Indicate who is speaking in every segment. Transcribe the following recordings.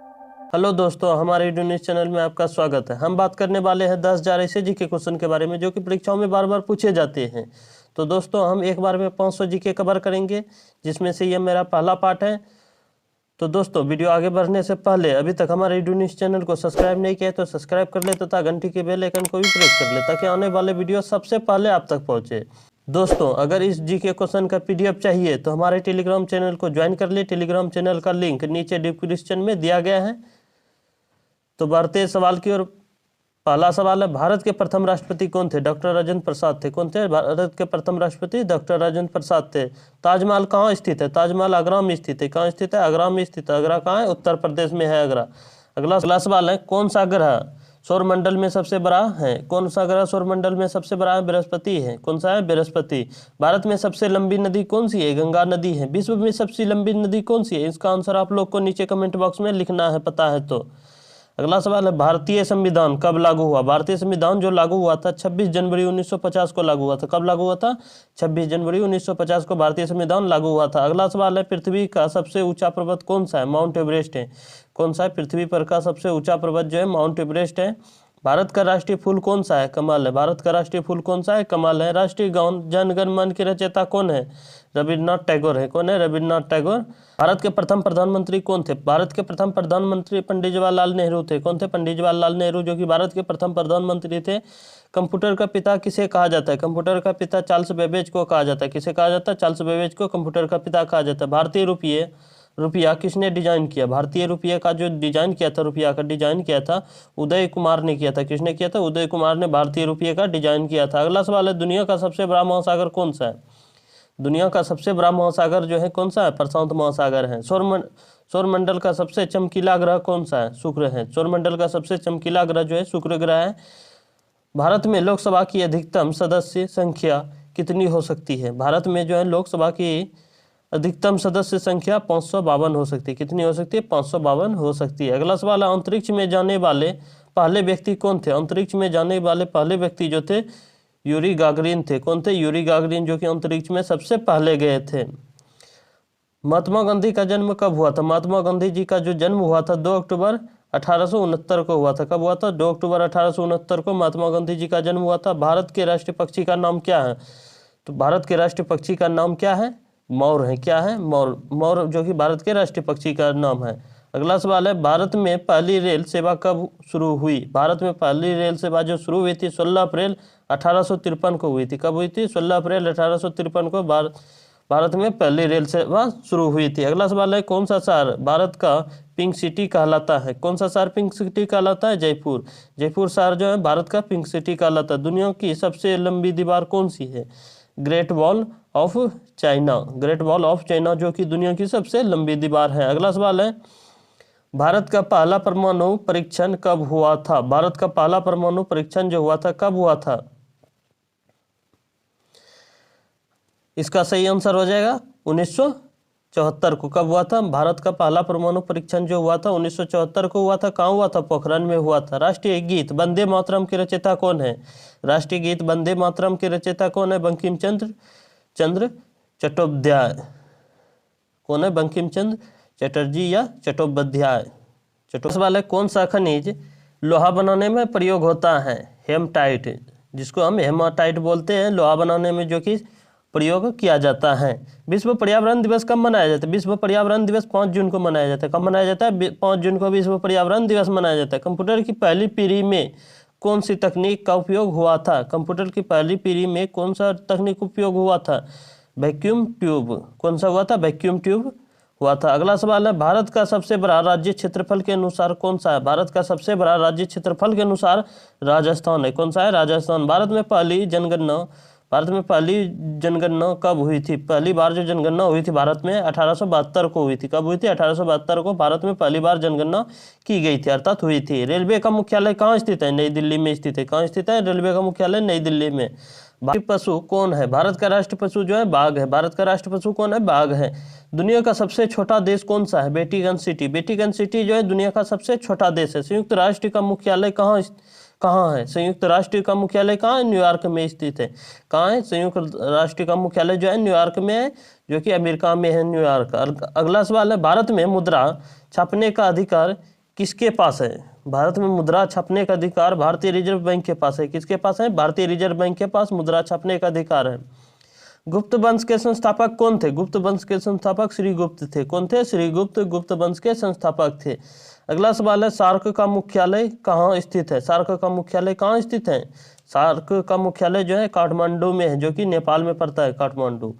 Speaker 1: Hello दोस्तों, हमारे video news channel में आपका स्वागत है। हम बात करने वाले हैं 10,000 ऐसे जीके क्वेश्चन के बारे में जो कि परीक्षाओं में बार बार पूछे जाते हैं। तो दोस्तों, हम एक बार में 500 जीके कवर करेंगे, जिसमें से ये मेरा पहला पार्ट है। तो दोस्तों, वीडियो आगे बढ़ने से पहले अभी तक हमारे वीडियो न्यूज़ चैनल को सब्सक्राइब नहीं किया तो सब्सक्राइब कर ले तथा घंटी के बेल आइकन को भी प्रेस कर ले ताकि आने वाले वीडियो सबसे पहले आप तक पहुंचे। दोस्तों, अगर इस जीके क्वेश्चन का पीडीएफ चाहिए तो हमारे टेलीग्राम चैनल को ज्वाइन कर ले। टेलीग्राम चैनल का लिंक नीचे डिस्क्रिप्शन में दिया गया है। तो बढ़ते हैं सवाल की ओर। पहला सवाल है, भारत के प्रथम राष्ट्रपति कौन थे? डॉक्टर राजेंद्र प्रसाद थे। कौन थे भारत के प्रथम राष्ट्रपति? डॉक्टर राजेंद्र प्रसाद थे। ताजमहल कहाँ स्थित है? ताजमहल आगरा में स्थित है। कहाँ स्थित है? आगरा में स्थित है। आगरा कहाँ है? उत्तर प्रदेश में है आगरा। अगला सवाल है, कौन सा ग्रह सौरमंडल में सबसे बड़ा है? कौन सा ग्रह सौरमंडल में सबसे बड़ा है? बृहस्पति है। कौन सा है? बृहस्पति। भारत में सबसे लंबी नदी कौन सी है? गंगा नदी है। विश्व में सबसे लंबी नदी कौन सी है? इसका आंसर आप लोग को नीचे कमेंट बॉक्स में लिखना है, पता है तो। अगला सवाल है, भारतीय संविधान कब लागू हुआ? भारतीय संविधान जो लागू हुआ था 26 जनवरी 1950 को लागू हुआ था। कब लागू हुआ था? 26 जनवरी 1950 को भारतीय संविधान लागू हुआ था। अगला सवाल है, पृथ्वी का सबसे ऊंचा पर्वत कौन सा है? माउंट एवरेस्ट है। कौन सा है? पृथ्वी पर का सबसे ऊंचा पर्वत जो है माउंट एवरेस्ट है। भारत का राष्ट्रीय फूल कौन सा है? कमल है। भारत का राष्ट्रीय फूल कौन सा है? कमल है। राष्ट्रीय गान जन गण मन के रचयिता कौन है? रविन्द्रनाथ टैगोर है। कौन है? रविन्द्रनाथ टैगोर। भारत के प्रथम प्रधानमंत्री कौन थे? भारत के प्रथम प्रधानमंत्री पंडित जवाहरलाल नेहरू थे। कौन थे? पंडित जवाहरलाल नेहरू, जो कि भारत के प्रथम प्रधानमंत्री थे। कंप्यूटर का पिता किसे कहा जाता है? कंप्यूटर का पिता चार्ल्स बेबेज को कहा जाता है। किसे कहा जाता है? चार्ल्स बेबेज को कंप्यूटर का पिता कहा जाता है। भारतीय रुपया किसने डिजाइन किया? भारतीय रुपये का जो डिजाइन किया था, रुपया का डिजाइन किया था, उदय कुमार ने किया था। किसने किया था? उदय कुमार ने भारतीय रुपये का डिजाइन किया था। अगला सवाल है, दुनिया का सबसे बड़ा महासागर कौन सा है? दुनिया का सबसे बड़ा महासागर जो है कौन सा है? प्रशांत महासागर है। सौरमंडल का सबसे चमकीला ग्रह कौन सा है? शुक्र है। सौरमंडल का सबसे चमकीला ग्रह जो है शुक्र ग्रह है। भारत में लोकसभा की अधिकतम सदस्य संख्या कितनी हो सकती है? भारत में जो है लोकसभा की अधिकतम सदस्य संख्या 552 हो सकती है। कितनी हो सकती है? 552 हो सकती है। अगला सवाल है, अंतरिक्ष में जाने वाले पहले व्यक्ति कौन थे? अंतरिक्ष में जाने वाले पहले व्यक्ति जो थे यूरी गागरिन थे। कौन थे? यूरी गागरिन, जो कि अंतरिक्ष में सबसे पहले गए थे। महात्मा गांधी का जन्म कब हुआ था? महात्मा गांधी जी का जो जन्म हुआ था 2 अक्टूबर 1869 को हुआ था। कब हुआ था? 2 अक्टूबर 1869 को महात्मा गांधी जी का जन्म हुआ था। भारत के राष्ट्रीय पक्षी का नाम क्या है? तो भारत के राष्ट्रीय पक्षी का नाम क्या है? मोर है। क्या है? मोर। मोर जो कि भारत के राष्ट्रीय पक्षी का नाम है। अगला सवाल है, भारत में पहली रेल सेवा कब शुरू हुई? भारत में पहली रेल सेवा जो शुरू हुई थी 16 अप्रैल 1853 को हुई थी। कब हुई थी? 16 अप्रैल 1853 को भारत में पहली रेल सेवा शुरू हुई थी। अगला सवाल है, कौन सा शहर भारत का पिंक सिटी कहलाता है? कौन सा शहर पिंक सिटी कहलाता है? जयपुर। जयपुर शहर जो है भारत का पिंक सिटी कहलाता है। दुनिया की सबसे लंबी दीवार कौन सी है? Great wall of China. Great wall of China जो कि दुनिया की सबसे लंबी दीवार है। अगला सवाल है, भारत का पहला परमाणु परीक्षण कब हुआ था? भारत का पहला परमाणु परीक्षण जो हुआ था कब हुआ था? इसका सही आंसर हो जाएगा 1974 को। कब हुआ था? भारत का पहला परमाणु परीक्षण जो हुआ था 1974 को हुआ था। कहाँ हुआ था? पोखरण में हुआ था। राष्ट्रीय गीत वंदे मातरम के रचयिता कौन है? राष्ट्रीय गीत वंदे मातरम के रचयिता कौन है? बंकिम चंद्र चट्टोपाध्याय। कौन है? बंकिम चंद्र चटर्जी या चट्टोपाध्याय। वाले कौन सा खनिज लोहा बनाने में प्रयोग होता है? हेमाटाइट, जिसको हम हेमाटाइट बोलते हैं, लोहा बनाने में जो कि प्रयोग किया जाता है। विश्व पर्यावरण दिवस कब मनाया जाता है? विश्व पर्यावरण दिवस 5 जून को मनाया जाता है। कब मनाया जाता है? 5 जून को विश्व पर्यावरण दिवस मनाया जाता है। कंप्यूटर की पहली पीढ़ी में कौन सी तकनीक का उपयोग हुआ था? कंप्यूटर की पहली पीढ़ी में कौन सा तकनीक उपयोग हुआ था? Vacuum tube. कौन सा हुआ था? वैक्यूम ट्यूब हुआ था। अगला सवाल है, भारत का सबसे बड़ा राज्य क्षेत्रफल के अनुसार कौन सा है? भारत का सबसे बड़ा राज्य क्षेत्रफल के अनुसार राजस्थान है। कौन सा है? राजस्थान। भारत में पहली जनगणना कब हुई थी? पहली बार जो जनगणना हुई थी भारत में 1872 को हुई थी। कब हुई थी? 1872 को भारत में पहली बार जनगणना की गई थी, अर्थात हुई थी। रेलवे का मुख्यालय कहाँ स्थित है? नई दिल्ली में स्थित है। कहाँ स्थित है? रेलवे का मुख्यालय नई दिल्ली में। भारतीय पशु कौन है? भारत का राष्ट्रीय पशु जो है बाघ है। भारत का राष्ट्रीय पशु कौन है? बाघ है। दुनिया का सबसे छोटा देश कौन सा है? Vatican city. वेटिकन सिटी जो है दुनिया का सबसे छोटा देश है। संयुक्त राष्ट्र का मुख्यालय कहाँ है? संयुक्त राष्ट्र का मुख्यालय कहाँ है? न्यूयॉर्क में स्थित है। कहाँ है? संयुक्त राष्ट्र का मुख्यालय जो है न्यूयॉर्क में है, जो कि अमेरिका में है, न्यूयॉर्क। अगला सवाल है, भारत में मुद्रा छापने का अधिकार किसके पास है? भारत में मुद्रा छापने का अधिकार भारतीय रिजर्व बैंक के पास है। किसके पास है? भारतीय रिजर्व बैंक के पास मुद्रा छापने का अधिकार है। गुप्त वंश के संस्थापक कौन थे? गुप्त वंश के संस्थापक श्री गुप्त थे। कौन थे? श्री गुप्त गुप्त वंश के संस्थापक थे। अगला सवाल है, सार्क का मुख्यालय कहाँ स्थित है? सार्क का मुख्यालय कहाँ स्थित है? सार्क का मुख्यालय जो है काठमांडू में है, जो कि नेपाल में पड़ता है। काठमांडू,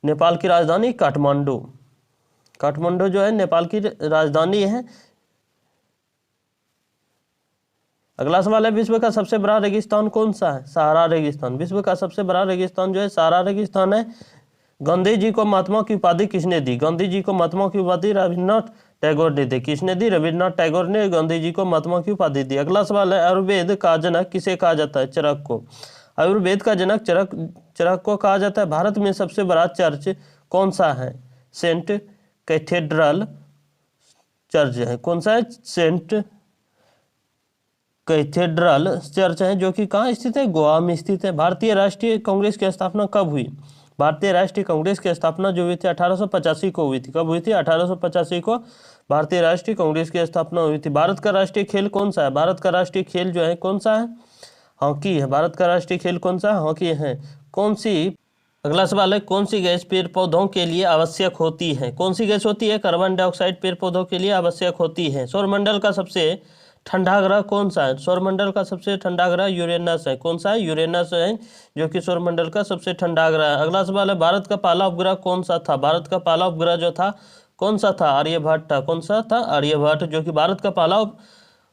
Speaker 1: नेपाल की राजधानी काठमांडू। काठमांडू जो है नेपाल की राजधानी है। अगला सवाल है, विश्व का सबसे बड़ा रेगिस्तान कौन सा है? सहारा रेगिस्तान। विश्व का सबसे बड़ा रेगिस्तान जो है सहारा रेगिस्तान है। गांधी जी को महात्मा की उपाधि किसने दी? गांधी जी को महात्मा की उपाधि रविन्द्रनाथ टैगोर ने दी। किसने दी? रविन्द्रनाथ टैगोर ने गांधी जी को महात्मा की उपाधि दी। अगला सवाल है, आयुर्वेद का जनक किसे कहा जाता है? चरक को। आयुर्वेद का जनक चरक को कहा जाता है। भारत में सबसे बड़ा चर्च कौन सा है? सेंट कैथेड्रल चर्च है। कौन सा है? सेंट कैथेड्रल चर्च है, जो कि कहाँ स्थित है? गोवा में स्थित है। भारतीय राष्ट्रीय कांग्रेस की स्थापना कब हुई? भारतीय राष्ट्रीय कांग्रेस की स्थापना जो हुई थी 1885 को हुई थी। कब हुई थी? 1885 को भारतीय राष्ट्रीय कांग्रेस की स्थापना हुई थी। भारत का राष्ट्रीय खेल कौन सा है? भारत का राष्ट्रीय खेल जो है कौन सा है? हॉकी है। भारत का राष्ट्रीय खेल कौन सा है? हॉकी है। कौन सी? अगला सवाल है, कौन सी गैस पेड़ पौधों के लिए आवश्यक होती है? कौन सी गैस होती है? कार्बन डाइऑक्साइड पेड़ पौधों के लिए आवश्यक होती है। सौरमंडल का सबसे ठंडा ग्रह कौन सा है? सौरमंडल का सबसे ठंडा ग्रह यूरेनस है। कौन सा है? यूरेनस है, जो कि सौरमंडल का सबसे ठंडा ग्रह है। अगला सवाल है, भारत का पहला उपग्रह कौन सा था? भारत का पहला उपग्रह जो था कौन सा था? आर्यभट्ट था। कौन सा था? आर्यभट्ट, जो कि भारत का पहला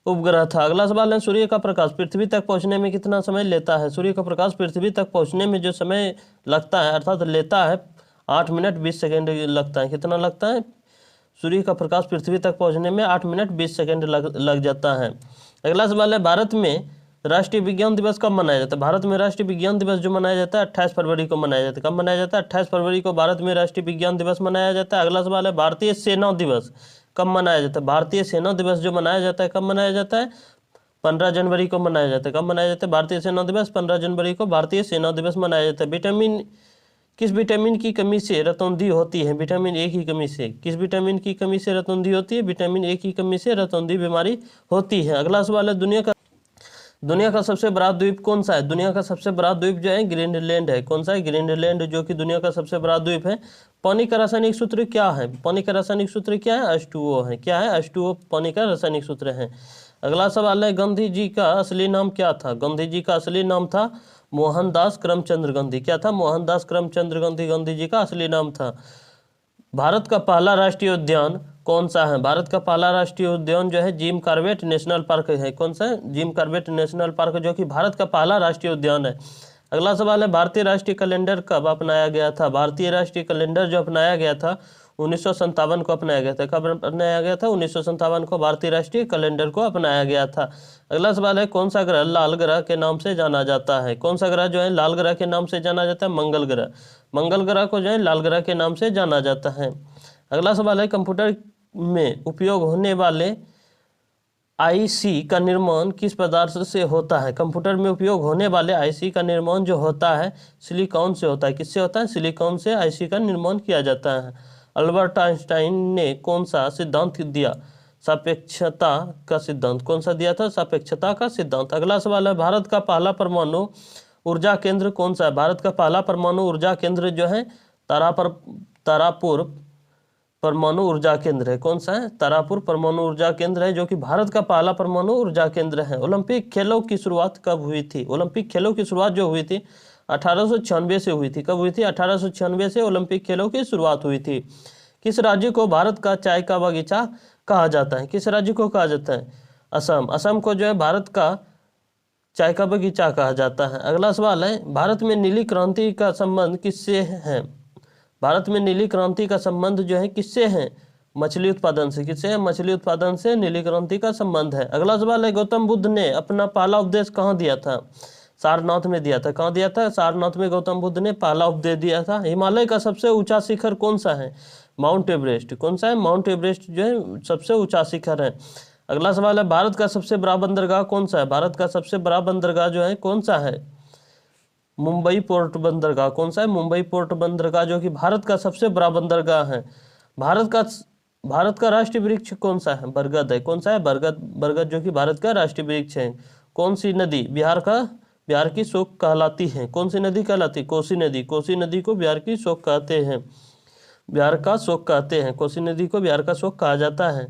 Speaker 1: उपग्रह था। अगला सवाल है, सूर्य का प्रकाश पृथ्वी तक पहुंचने में कितना समय लेता है? सूर्य का प्रकाश पृथ्वी तक पहुंचने में जो समय लगता है, अर्थात लेता है, 8 मिनट 20 सेकेंड लगता है। कितना लगता है? सूर्य का प्रकाश पृथ्वी तक पहुंचने में 8 मिनट 20 सेकेंड लग जाता है। अगला सवाल है, भारत में राष्ट्रीय विज्ञान दिवस कब मनाया जाता है? भारत में राष्ट्रीय विज्ञान दिवस जो मनाया जाता है 28 फरवरी को मनाया जाता है। कब मनाया जाता है? 28 फरवरी को भारत में राष्ट्रीय विज्ञान दिवस मनाया जाता है। अगला सवाल है, भारतीय सेना दिवस कब मनाया जाता है? भारतीय सेना दिवस जो मनाया जाता है कब मनाया जाता है? 15 जनवरी को मनाया जाता है। कब मनाया जाता है भारतीय सेना दिवस? 15 जनवरी को भारतीय सेना दिवस मनाया जाता है। किस विटामिन की कमी से रतौंधी होती है? विटामिन ए की कमी से। किस विटामिन की कमी से रतौंधी होती है? विटामिन ए की कमी से रतौंधी बीमारी होती है। अगला सवाल है, दुनिया का सबसे बड़ा द्वीप कौन सा है? दुनिया का सबसे बड़ा द्वीप जो है ग्रीनलैंड है। कौन सा है? ग्रीनलैंड, जो कि दुनिया का सबसे बड़ा द्वीप है। पानी का रासायनिक सूत्र क्या है? पानी का रासायनिक सूत्र क्या है? H2O है। क्या है? H2O पानी का रासायनिक सूत्र है। अगला सवाल है, गांधी जी का असली नाम क्या था? गांधी जी का असली नाम था मोहनदास करमचंद गांधी। क्या था? मोहनदास करमचंद गांधी गांधी जी का असली नाम था। भारत का पहला राष्ट्रीय उद्यान कौन सा है? भारत का पहला राष्ट्रीय उद्यान जो है जिम कॉर्बेट नेशनल पार्क है। कौन सा है? जिम कॉर्बेट नेशनल पार्क, जो कि भारत का पहला राष्ट्रीय उद्यान है। अगला सवाल है, भारतीय राष्ट्रीय कैलेंडर कब अपनाया गया था? भारतीय राष्ट्रीय कैलेंडर जो अपनाया गया था 1957 को अपनाया गया था। कब अपनाया गया था? 1957 को भारतीय राष्ट्रीय कैलेंडर को अपनाया गया था। अगला सवाल है, कौन सा ग्रह लाल ग्रह के नाम से जाना जाता है? कौन सा ग्रह जो है लाल ग्रह के नाम से जाना जाता है? मंगल ग्रह। मंगल ग्रह को जो है लाल ग्रह के नाम से जाना जाता है। अगला सवाल है, कंप्यूटर में उपयोग होने वाले आईसी का निर्माण किस पदार्थ से होता है? कंप्यूटर में उपयोग होने वाले आईसी का निर्माण जो होता है सिलिकॉन से होता है। किससे होता है? सिलिकॉन से आईसी का निर्माण किया जाता है। अल्बर्ट आइंस्टाइन ने कौन सा सिद्धांत दिया? सापेक्षता का सिद्धांत। कौन सा दिया था? सापेक्षता का सिद्धांत। अगला सवाल है, भारत का पहला परमाणु ऊर्जा केंद्र कौन सा है? भारत का पहला परमाणु ऊर्जा केंद्र जो है तारापुर परमाणु ऊर्जा केंद्र है। कौन सा है? तारापुर परमाणु ऊर्जा केंद्र है, जो कि भारत का पहला परमाणु ऊर्जा केंद्र है। ओलंपिक खेलों की शुरुआत कब हुई थी? ओलंपिक खेलों की शुरुआत जो हुई थी 1896 से हुई थी। कब हुई थी? 1896 से ओलंपिक खेलों की शुरुआत हुई थी। किस राज्य को भारत का चाय का बगीचा कहा जाता है? किस राज्य को कहा जाता है? असम। असम को जो है भारत का चाय का बगीचा कहा जाता है। अगला सवाल है, भारत में नीली क्रांति का संबंध किससे है? भारत में नीली क्रांति का संबंध जो है किससे है? मछली उत्पादन से। किससे है? मछली उत्पादन से नीली क्रांति का संबंध है। अगला सवाल है, गौतम बुद्ध ने अपना पहला उपदेश कहाँ दिया था? सारनाथ में दिया था। कहाँ दिया था? सारनाथ में गौतम बुद्ध ने पहला उपदेश दिया था। हिमालय का सबसे ऊंचा शिखर कौन सा है? Mount Everest. कौन सा है? माउंट एवरेस्ट जो है सबसे ऊंचा शिखर है। अगला सवाल है, भारत का सबसे बड़ा बंदरगाह कौन सा है? भारत का सबसे बड़ा बंदरगाह जो है कौन सा है? मुंबई पोर्ट बंदरगाह। कौन सा है? मुंबई पोर्ट बंदरगाह, जो कि भारत का सबसे बड़ा बंदरगाह है। भारत का राष्ट्रीय वृक्ष कौन सा है? बरगद है। कौन सा है? बरगद। बरगद जो कि भारत का राष्ट्रीय वृक्ष है। कौन सी नदी बिहार की शोक कहलाती है? कौन सी नदी कहलाती है? कोसी नदी। कोसी नदी को बिहार की शोक कहते हैं, बिहार का शोक कहते हैं। कोसी नदी को बिहार का शोक कहा जाता है।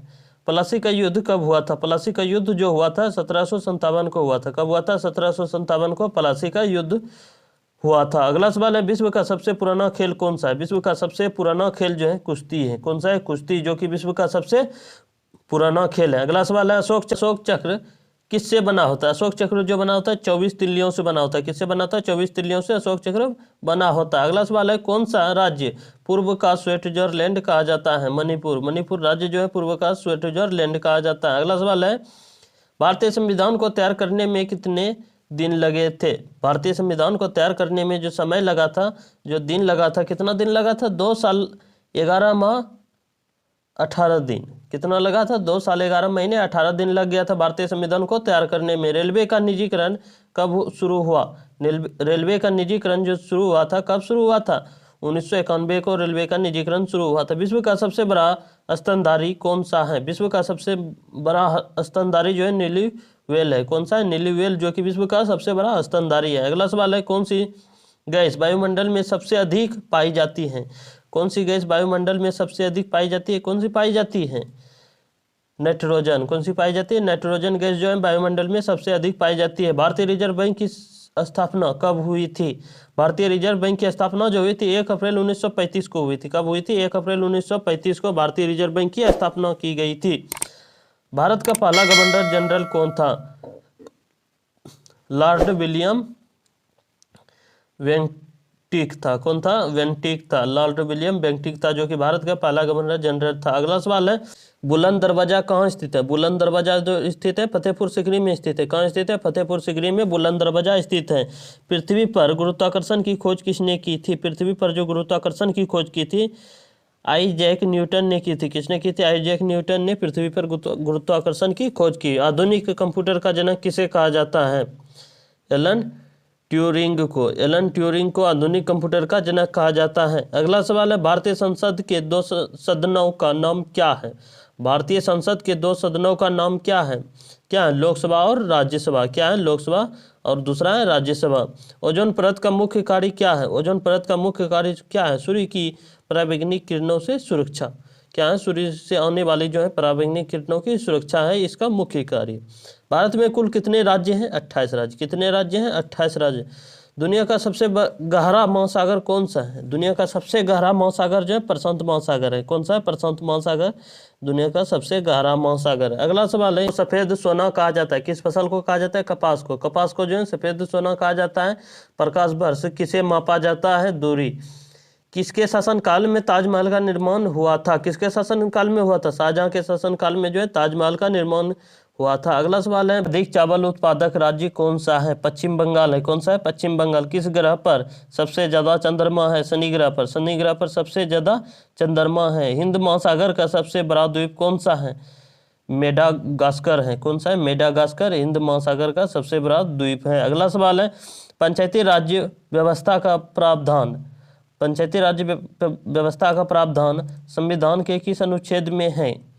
Speaker 1: प्लासी का युद्ध कब हुआ था? प्लासी का युद्ध जो हुआ था 1757 को हुआ था। कब हुआ था? 1757 को प्लासी का युद्ध हुआ था। अगला सवाल है, विश्व का सबसे पुराना खेल कौन सा है? विश्व का सबसे पुराना खेल जो है कुश्ती है। कौन सा है? कुश्ती, जो कि विश्व का सबसे पुराना खेल है। अगला सवाल है, अशोक चक्र किससे बना होता है? अशोक चक्र जो बना होता है 24 तिल्लियों से बना होता है। किससे बना होता है? 24 तिल्लियों से अशोक चक्र बना होता है। अगला सवाल है, कौन सा राज्य पूर्व का स्विट्जरलैंड कहा जाता है? मणिपुर। मणिपुर राज्य जो है पूर्व का स्विट्जरलैंड कहा जाता है। अगला सवाल है, भारतीय संविधान को तैयार करने में कितने दिन लगे थे? भारतीय संविधान को तैयार करने में जो समय लगा था, जो दिन लगा था, कितना दिन लगा था? 2 साल 11 माह 18 दिन। कितना लगा था? 2 साल 11 महीने 18 दिन लग गया था भारतीय संविधान को तैयार करने में। रेलवे का निजीकरण कब शुरू हुआ? रेलवे का निजीकरण जो शुरू हुआ था, कब शुरू हुआ था? 1991 को रेलवे का निजीकरण शुरू हुआ था। विश्व का सबसे बड़ा स्तनधारी कौन सा है? विश्व का सबसे बड़ा स्तनधारी जो है नीली व्हेल है। कौन सा है? नीली व्हेल, जो कि विश्व का सबसे बड़ा स्तनधारी है। अगला सवाल है, कौन सी गैस वायुमंडल में सबसे अधिक पाई जाती है? कौन सी गैस वायुमंडल में सबसे अधिक पाई जाती है? कौन सी पाई जाती है? नाइट्रोजन। कौन सी पाई जाती है? नाइट्रोजन गैस जो है वायुमंडल में सबसे अधिक पाई जाती है। भारतीय रिजर्व बैंक की स्थापना कब हुई थी? भारतीय रिजर्व बैंक की स्थापना जो हुई थी 1 अप्रैल 1935 को हुई थी। कब हुई थी? 1 अप्रैल 1935 को भारतीय रिजर्व बैंक की स्थापना की गई थी। भारत का पहला गवर्नर जनरल कौन था? लॉर्ड विलियम बेंटिक था। कौन था? बेंटिक था। लॉर्ड विलियम बेंटिक था, जो कि भारत का पहला गवर्नर जनरल था। अगला सवाल है, बुलंद दरवाजा कहाँ स्थित है? बुलंद दरवाजा जो स्थित है फतेहपुर सीकरी में स्थित है। कहाँ स्थित है? फतेहपुर सीकरी में बुलंद दरवाजा स्थित है। पृथ्वी पर गुरुत्वाकर्षण की खोज किसने की थी? पृथ्वी पर जो गुरुत्वाकर्षण की खोज की थी आइजैक न्यूटन ने की थी। किसने की थी? आइजैक न्यूटन ने पृथ्वी पर गुरुत्वाकर्षण की खोज की। आधुनिक कंप्यूटर का जनक किसे कहा जाता है? एलन ट्यूरिंग को। एलन ट्यूरिंग को आधुनिक कंप्यूटर का जनक कहा जाता है। अगला सवाल है, भारतीय संसद के 2 सदनों का नाम क्या है? भारतीय संसद के 2 सदनों का नाम क्या है? क्या है? लोकसभा और राज्यसभा। क्या है? लोकसभा और दूसरा है राज्यसभा। ओजोन परत का मुख्य कार्य क्या है? ओजोन परत का मुख्य कार्य क्या है? सूर्य की पराबैंगनी किरणों से सुरक्षा। क्या है? सूर्य से आने वाली जो है पराबैंगनी किरणों की सुरक्षा है इसका मुख्य कार्य। भारत में कुल कितने राज्य हैं? 28 राज्य। कितने राज्य हैं? 28 राज्य। दुनिया का सबसे गहरा महासागर कौन सा है? दुनिया का सबसे गहरा महासागर जो है प्रशांत महासागर है। कौन सा है? प्रशांत महासागर दुनिया का सबसे गहरा महासागर है। अगला सवाल है, सफेद सोना कहा जाता है? किस फसल को कहा जाता है? कपास को। कपास को जो है सफेद सोना कहा जाता है। प्रकाश वर्ष किसे मापा जाता है? दूरी। किसके शासनकाल में ताजमहल का निर्माण हुआ था? किसके शासनकाल में हुआ था? शाहजहां के शासनकाल में जो है ताजमहल का निर्माण हुआ था। अगला सवाल है, अधिक चावल उत्पादक राज्य कौन सा है? पश्चिम बंगाल है। कौन सा है? पश्चिम बंगाल। किस ग्रह पर सबसे ज्यादा चंद्रमा है? शनि ग्रह पर। शनि ग्रह पर सबसे ज्यादा चंद्रमा है। हिंद महासागर का सबसे बड़ा द्वीप कौन सा है? मेडागास्कर है। कौन सा है? मेडागास्कर हिंद महासागर का सबसे बड़ा द्वीप है। अगला सवाल है, पंचायती राज्य व्यवस्था का प्रावधान। पंचायती राज्य व्यवस्था का प्रावधान संविधान के किस अनुच्छेद में है?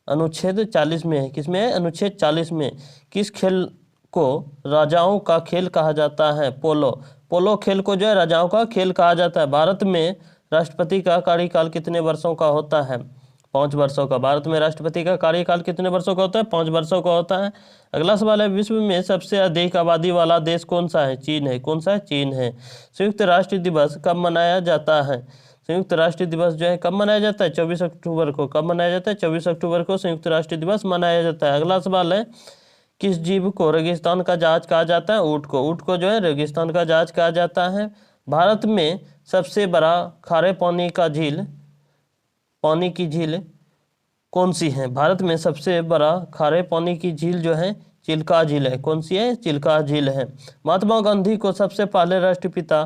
Speaker 1: अनुच्छेद 40 में है। किसमें है? अनुच्छेद 40 में। किस खेल को राजाओं का खेल कहा जाता है? पोलो। पोलो खेल को जो है राजाओं का खेल कहा जाता है। भारत में राष्ट्रपति का कार्यकाल कितने वर्षों का होता है? 5 वर्षों का। भारत में राष्ट्रपति का कार्यकाल कितने वर्षों का होता है? 5 वर्षों का होता है। अगला सवाल है, विश्व में सबसे अधिक आबादी वाला देश कौन सा है? चीन है। कौन सा है? चीन है। संयुक्त राष्ट्र दिवस कब मनाया जाता है? संयुक्त राष्ट्र दिवस जो है कब मनाया जाता है? 24 अक्टूबर को। कब मनाया जाता है? 24 अक्टूबर को संयुक्त राष्ट्र दिवस मनाया जाता है। अगला सवाल है, किस जीव को रेगिस्तान का जहाज कहा जाता है? ऊंट को। ऊंट को जो है रेगिस्तान का जहाज कहा जाता है। भारत में सबसे बड़ा खारे पानी की झील कौन सी है? भारत में सबसे बड़ा खारे पानी की झील जो है चिल्का झील है। कौन सी है? चिल्का झील है। महात्मा गांधी को सबसे पहले राष्ट्रपिता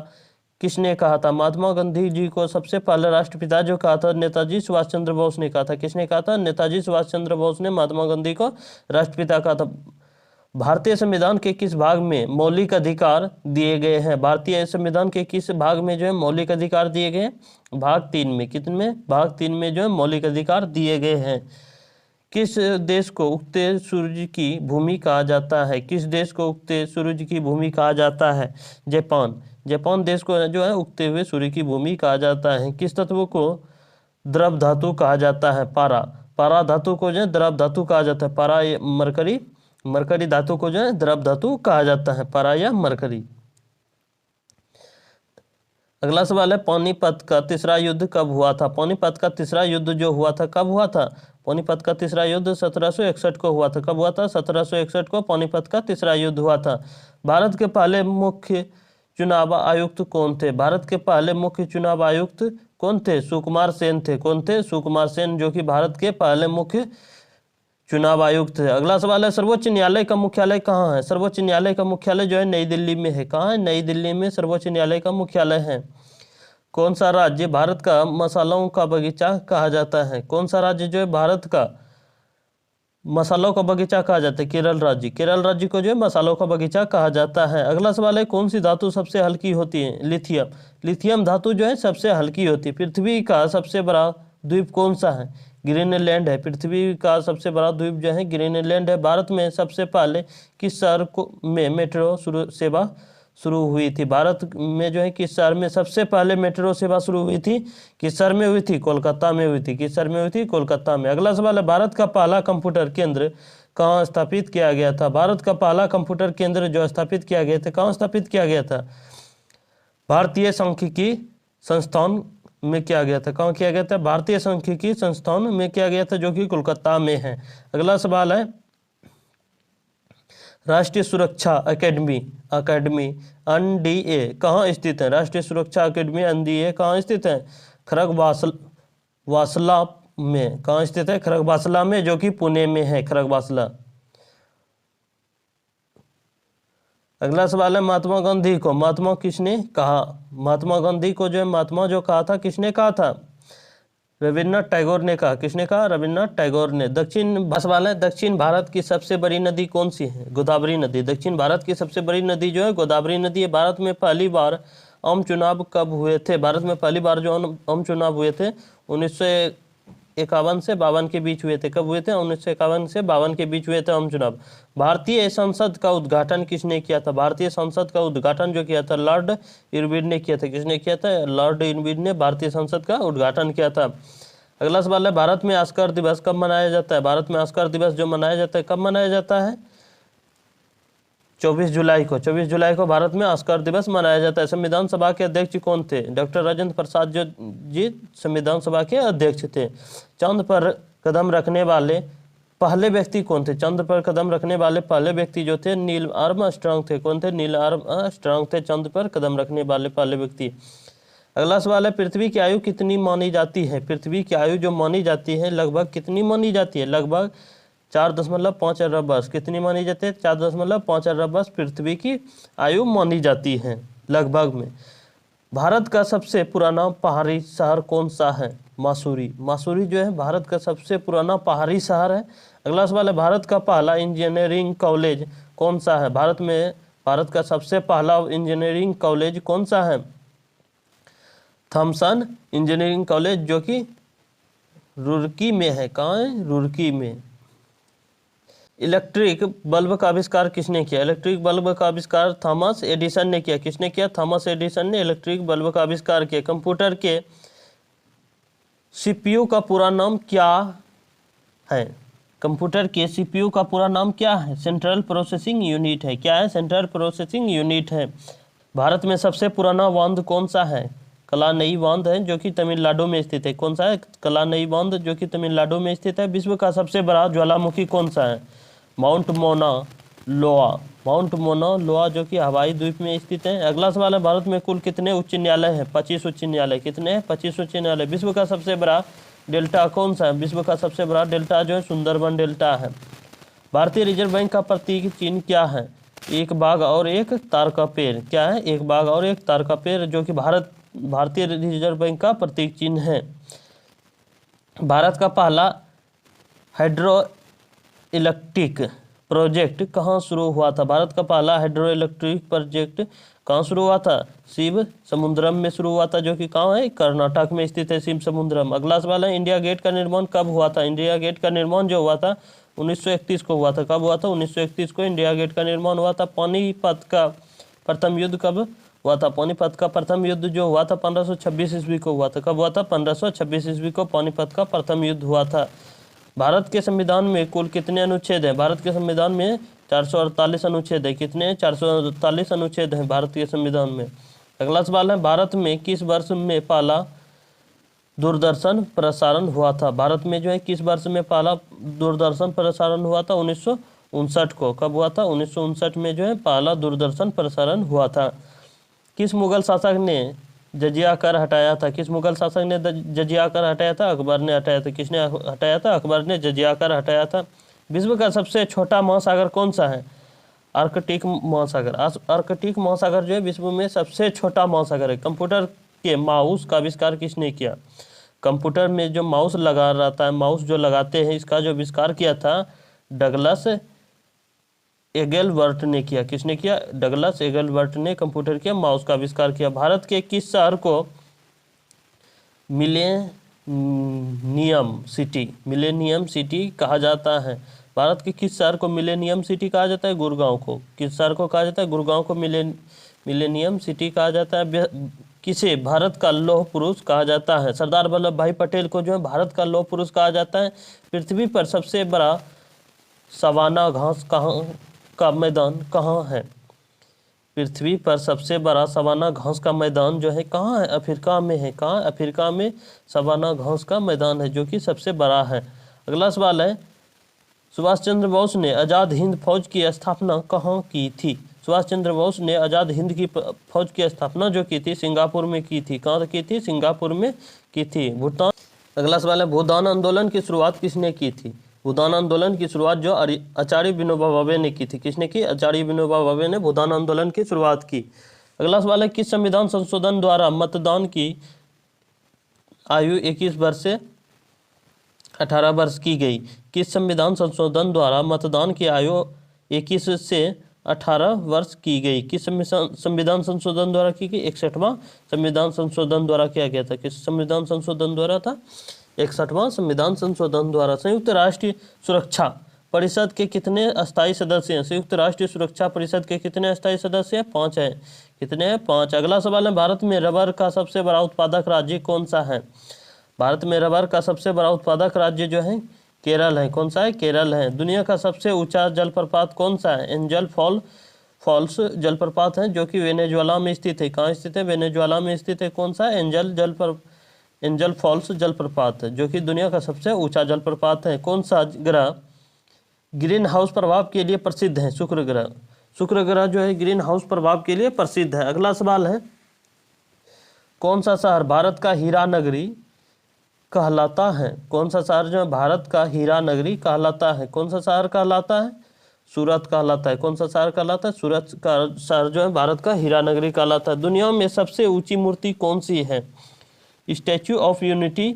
Speaker 1: किसने कहा था? महात्मा गांधी जी को सबसे पहले राष्ट्रपिता जो कहा था नेताजी सुभाष चंद्र बोस ने कहा था। किसने कहा था? नेताजी सुभाष चंद्र बोस ने महात्मा गांधी को राष्ट्रपिता कहा था। भारतीय संविधान के किस भाग में मौलिक अधिकार दिए गए हैं? भारतीय संविधान के किस भाग में जो है मौलिक अधिकार दिए गए हैं? भाग 3 में। कितने में? भाग 3 में जो है मौलिक अधिकार दिए गए हैं। किस देश को उगते सूरज की भूमि कहा जाता है? किस देश को उगते सूरज की भूमि कहा जाता है? जापान। जापान देश को जो है उगते हुए सूर्य की भूमि कहा जाता है। किस तत्व को द्रव धातु कहा जाता है? पारा। पारा धातु को जो है द्रव धातु कहा जाता है। पारा मरकरी, मरकरी धातु को जो है द्रव धातु कहा जाता है, पारा या मरकरी। अगला सवाल है, पानीपत का तीसरा युद्ध कब हुआ था? पानीपत का तीसरा युद्ध जो हुआ था कब हुआ था? पानीपत का तीसरा युद्ध 1761 को हुआ था। कब हुआ था? 1761 को पानीपत का तीसरा युद्ध हुआ था। भारत के पहले मुख्य चुनाव आयुक्त कौन थे? भारत के पहले मुख्य चुनाव आयुक्त कौन थे? सुकुमार सेन थे। कौन थे? सुकुमार सेन, जो कि भारत के पहले मुख्य चुनाव आयुक्त है। अगला सवाल है, सर्वोच्च न्यायालय का मुख्यालय कहाँ है? सर्वोच्च न्यायालय का मुख्यालय जो है नई दिल्ली में है। कहाँ है? नई दिल्ली में सर्वोच्च न्यायालय का मुख्यालय है। कौन सा राज्य भारत का मसालों का बगीचा कहा जाता है? कौन सा राज्य जो है भारत का मसालों का बगीचा कहा जाता है? केरल राज्य। केरल राज्य को जो है मसालों का बगीचा कहा जाता है। अगला सवाल है, कौन सी धातु सबसे हल्की होती है? लिथियम। लिथियम धातु जो है सबसे हल्की होती है। पृथ्वी का सबसे बड़ा द्वीप कौन सा है? ग्रीनलैंड है। पृथ्वी का सबसे बड़ा द्वीप जो है ग्रीनलैंड है। भारत में सबसे पहले किस शहर में मेट्रो सेवा शुरू हुई थी? भारत में जो है किस शहर में सबसे पहले मेट्रो सेवा शुरू हुई थी? किस शहर में हुई थी? कोलकाता में हुई थी। किस शहर में हुई थी? कोलकाता में। अगला सवाल है, भारत का पहला कंप्यूटर केंद्र कहाँ स्थापित किया गया था? भारत का पहला कंप्यूटर केंद्र जो स्थापित किया गया था, कहाँ स्थापित किया गया था? भारतीय सांख्यिकी संस्थान में किया गया था। कहाँ किया गया था? भारतीय सांख्यिकी संस्थान में किया गया था, जो कि कोलकाता में है। अगला सवाल है, राष्ट्रीय सुरक्षा अकेडमी एनडीए कहाँ स्थित है? राष्ट्रीय सुरक्षा अकेडमी एनडीए कहाँ स्थित है? खरगवासला में। कहाँ स्थित है? खरगवासला में, जो कि पुणे में है, खरगवासला। अगला सवाल है, महात्मा गांधी को महात्मा किसने कहा? महात्मा गांधी को जो है महात्मा जो कहा था, किसने कहा था? रविन्द्रनाथ टैगोर ने कहा। किसने कहा? रविन्द्रनाथ टैगोर ने। सवाल है, दक्षिण भारत की सबसे बड़ी नदी कौन सी है? गोदावरी नदी। दक्षिण भारत की सबसे बड़ी नदी जो है गोदावरी नदी है। भारत में पहली बार आम चुनाव कब हुए थे? भारत में पहली बार जो आम चुनाव हुए थे 1951 से 52 के बीच हुए थे। कब हुए थे? 1951 से 52 के बीच हुए थे आम चुनाव। भारतीय संसद का उद्घाटन किसने किया था? भारतीय संसद का उद्घाटन जो किया था लॉर्ड इरविन ने किया था। किसने किया था? लॉर्ड इरविन ने भारतीय संसद का उद्घाटन किया था। अगला सवाल है, भारत में ऑस्कर दिवस कब मनाया जाता है? भारत में ऑस्कर दिवस जो मनाया जाता है, कब मनाया जाता है? 24 जुलाई को। 24 जुलाई को भारत में ऑस्कर दिवस मनाया जाता है। संविधान सभा के अध्यक्ष कौन थे? डॉक्टर राजेंद्र प्रसाद जो जी संविधान सभा के अध्यक्ष थे। चांद पर कदम रखने वाले पहले व्यक्ति कौन थे? चंद्र पर कदम रखने वाले पहले व्यक्ति जो थे नील आर्मस्ट्रांग थे। कौन थे? नील आर्मस्ट्रांग थे चंद्र पर कदम रखने वाले पहले व्यक्ति। अगला सवाल है, पृथ्वी की आयु कितनी मानी जाती है? पृथ्वी की आयु जो मानी जाती है लगभग कितनी मानी जाती है? लगभग 4.5 अरब वर्ष। कितनी मानी जाती है? 4.5 अरब वर्ष पृथ्वी की आयु मानी जाती है लगभग में। भारत का सबसे पुराना पहाड़ी शहर कौन सा है? मसूरी। मसूरी जो है भारत का सबसे पुराना पहाड़ी शहर है। अगला सवाल है, भारत का पहला इंजीनियरिंग कॉलेज कौन सा है? भारत का सबसे पहला इंजीनियरिंग कॉलेज कौन सा है? थॉमसन इंजीनियरिंग कॉलेज, जो कि रुड़की में है। कहाँ है? रुड़की में। इलेक्ट्रिक बल्ब का आविष्कार किसने किया? इलेक्ट्रिक बल्ब का आविष्कार थॉमस एडिसन ने किया। किसने किया? थॉमस एडिसन ने इलेक्ट्रिक बल्ब का आविष्कार किया। कंप्यूटर के सीपीयू का पूरा नाम क्या है? कंप्यूटर के सीपीयू का पूरा नाम क्या है? सेंट्रल प्रोसेसिंग यूनिट है। क्या है? सेंट्रल प्रोसेसिंग यूनिट है। भारत में सबसे पुराना बांध कौन सा है? कलानई बांध है, जो कि तमिलनाडु में स्थित है। कौन सा है? कलानई बांध, जो कि तमिलनाडु में स्थित है। विश्व का सबसे बड़ा ज्वालामुखी कौन सा है? माउंट मोना लोआ। माउंट मोना लोआ, जो कि हवाई द्वीप में स्थित है। अगला सवाल है, भारत में कुल कितने उच्च न्यायालय हैं? 25 उच्च न्यायालय। कितने हैं? 25 उच्च न्यायालय। विश्व का सबसे बड़ा डेल्टा कौन सा है? विश्व का सबसे बड़ा डेल्टा जो है सुंदरबन डेल्टा है। भारतीय रिजर्व बैंक का प्रतीक चिन्ह क्या है? एक बाघ और एक तार का पेड़। क्या है? एक बाघ और एक तार का पेड़, जो कि भारतीय रिजर्व बैंक का प्रतीक चिन्ह है। भारत का पहला हाइड्रो इलेक्ट्रिक प्रोजेक्ट कहाँ शुरू हुआ था? भारत का पहला हाइड्रो इलेक्ट्रिक प्रोजेक्ट कहाँ शुरू हुआ था? शिव समुद्रम में शुरू हुआ था, जो कि कहाँ है? कर्नाटक में स्थित है शिव समुद्रम। अगला सवाल है, इंडिया गेट का निर्माण कब हुआ था? इंडिया गेट का निर्माण जो हुआ था 1931 को हुआ था। कब हुआ था? 1931 को इंडिया गेट का निर्माण हुआ था। पानीपत का प्रथम युद्ध कब हुआ था? पानीपत का प्रथम युद्ध जो हुआ था 1526 ईस्वी को हुआ था। कब हुआ था? 1526 ईस्वी को पानीपत का प्रथम युद्ध हुआ था। भारत के संविधान में कुल कितने अनुच्छेद हैं? भारत के संविधान में 448 अनुच्छेद है। कितने? 448 अनुच्छेद हैं भारत के संविधान में। अगला सवाल है, भारत में किस वर्ष में पहला दूरदर्शन प्रसारण हुआ था? भारत में जो है किस वर्ष में पहला दूरदर्शन प्रसारण हुआ था? 1959 को। कब हुआ था? 1959 में जो है पहला दूरदर्शन प्रसारण हुआ था। किस मुगल शासक ने जजिया कर हटाया था? किस मुगल शासक ने जजिया कर हटाया था? अकबर ने हटाया था। किसने हटाया था? अकबर ने जजिया कर हटाया था। विश्व का सबसे छोटा महासागर कौन सा है? आर्कटिक महासागर। आर्कटिक महासागर जो है विश्व में सबसे छोटा महासागर है। कंप्यूटर के माउस का आविष्कार किसने किया? कंप्यूटर में जो माउस लगा रहता है, माउस जो लगाते हैं, इसका जो आविष्कार किया था डगलस एगलबर्ट ने किया। किसने किया? डगलस एगलबर्ट ने कंप्यूटर के माउस का आविष्कार किया। भारत के किस शहर को मिलेनियम सिटी कहा जाता है? भारत के किस शहर को मिलेनियम सिटी कहा जाता है? गुड़गांव को। किस शहर को कहा जाता है? गुड़गांव को मिलेनियम सिटी कहा जाता है। किसे भारत का लौह पुरुष कहा जाता है? सरदार वल्लभ भाई पटेल को जो है भारत का लौह पुरुष कहा जाता है। पृथ्वी पर सबसे बड़ा सवाना घास का मैदान कहाँ है? पृथ्वी पर सबसे बड़ा सवाना घास का मैदान जो है कहाँ है? अफ्रीका में है। कहाँ? अफ्रीका में सवाना घास का मैदान है, जो कि सबसे बड़ा है। अगला सवाल है, सुभाष चंद्र बोस ने आज़ाद हिंद फौज की स्थापना कहाँ की थी? सुभाष चंद्र बोस ने आज़ाद हिंद की फौज की स्थापना जो की थी सिंगापुर में की थी। कहाँ की थी? सिंगापुर में की थी। भूटान। अगला सवाल है, भूदान आंदोलन की शुरुआत किसने की थी? भूदान आंदोलन की शुरुआत जो आचार्य विनोबा भावे ने की थी। किसने की? आचार्य विनोबा भावे ने भूदान आंदोलन की शुरुआत की। अगला सवाल है, किस संविधान संशोधन द्वारा मतदान की आयु 21 वर्ष से 18 वर्ष की गई? किस संविधान संशोधन द्वारा मतदान की आयु 21 से 18 वर्ष की गई? किस संविधान संशोधन द्वारा की गई? 61वां संविधान संशोधन द्वारा किया गया था। किस संविधान संशोधन द्वारा था? 61वां संविधान संशोधन द्वारा। संयुक्त राष्ट्र सुरक्षा परिषद के कितने अस्थायी सदस्य हैं? संयुक्त राष्ट्र सुरक्षा परिषद के कितने अस्थायी सदस्य हैं? 5 हैं। कितने हैं? 5। अगला सवाल है, भारत में रबर का सबसे बड़ा उत्पादक राज्य कौन सा है? भारत में रबर का सबसे बड़ा उत्पादक राज्य जो है केरल है। कौन सा है? केरल है। दुनिया का सबसे ऊंचा जलप्रपात कौन सा है? एंजल फॉल्स जलप्रपात है, जो कि वेनेजुएला में स्थित है। कहाँ स्थित है? वेनेजुएला में स्थित है। कौन सा? एंजल फॉल्स जलप्रपात है, जो कि दुनिया का सबसे ऊंचा जलप्रपात है। कौन सा ग्रह ग्रीन हाउस प्रभाव के लिए प्रसिद्ध है? शुक्र ग्रह। शुक्र ग्रह जो है ग्रीन हाउस प्रभाव के लिए प्रसिद्ध है। अगला सवाल है, कौन सा शहर भारत का हीरा नगरी कहलाता है? कौन सा शहर जो है भारत का हीरा नगरी कहलाता है? कौन सा शहर कहलाता है? सूरत कहलाता है। कौन सा शहर कहलाता है? सूरत का शहर जो है भारत का हीरा नगरी कहलाता है। दुनिया में सबसे ऊंची मूर्ति कौन सी है? स्टैच्यू ऑफ यूनिटी,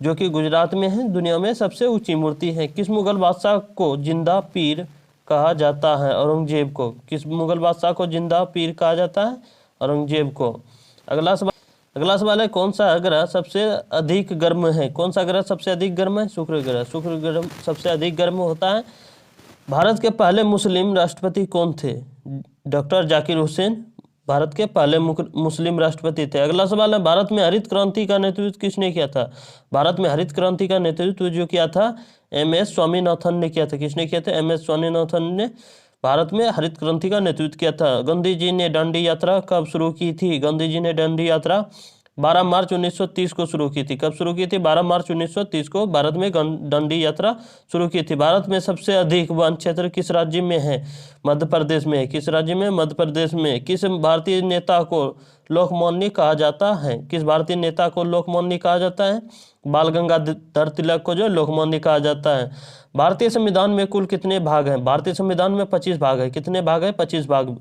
Speaker 1: जो कि गुजरात में है, दुनिया में सबसे ऊंची मूर्ति है। किस मुगल बादशाह को जिंदा पीर कहा जाता है? औरंगजेब को। किस मुगल बादशाह को जिंदा पीर कहा जाता है? औरंगजेब को। अगला सवाल है, कौन सा ग्रह सबसे अधिक गर्म है? कौन सा ग्रह सबसे अधिक गर्म है? शुक्र ग्रह। शुक्र ग्रह सबसे अधिक गर्म होता है। भारत के पहले मुस्लिम राष्ट्रपति कौन थे? डॉक्टर जाकिर हुसैन भारत के पहले मुस्लिम राष्ट्रपति थे। अगला सवाल है, भारत में हरित क्रांति का नेतृत्व किसने किया था? भारत में हरित क्रांति का नेतृत्व जो किया था MS स्वामीनाथन ने किया था। किसने किया था? MS स्वामीनाथन ने भारत में हरित क्रांति का नेतृत्व किया था। गांधी जी ने दांडी यात्रा कब शुरू की थी? गांधी जी ने दांडी यात्रा 12 मार्च 1930 को शुरू की थी। कब शुरू की थी? 12 मार्च 1930 को भारत में दांडी यात्रा शुरू की थी। भारत में सबसे अधिक वन क्षेत्र किस राज्य में है? मध्य प्रदेश में है। किस राज्य में? मध्य प्रदेश में। किस भारतीय नेता को लोकमान्य कहा जाता है? किस भारतीय नेता को लोकमान्य कहा जाता है? बाल गंगाधर तिलक को जो लोकमान्य कहा जाता है। भारतीय संविधान में कुल कितने भाग हैं? भारतीय संविधान में 25 भाग है। कितने भाग है? 25 भाग।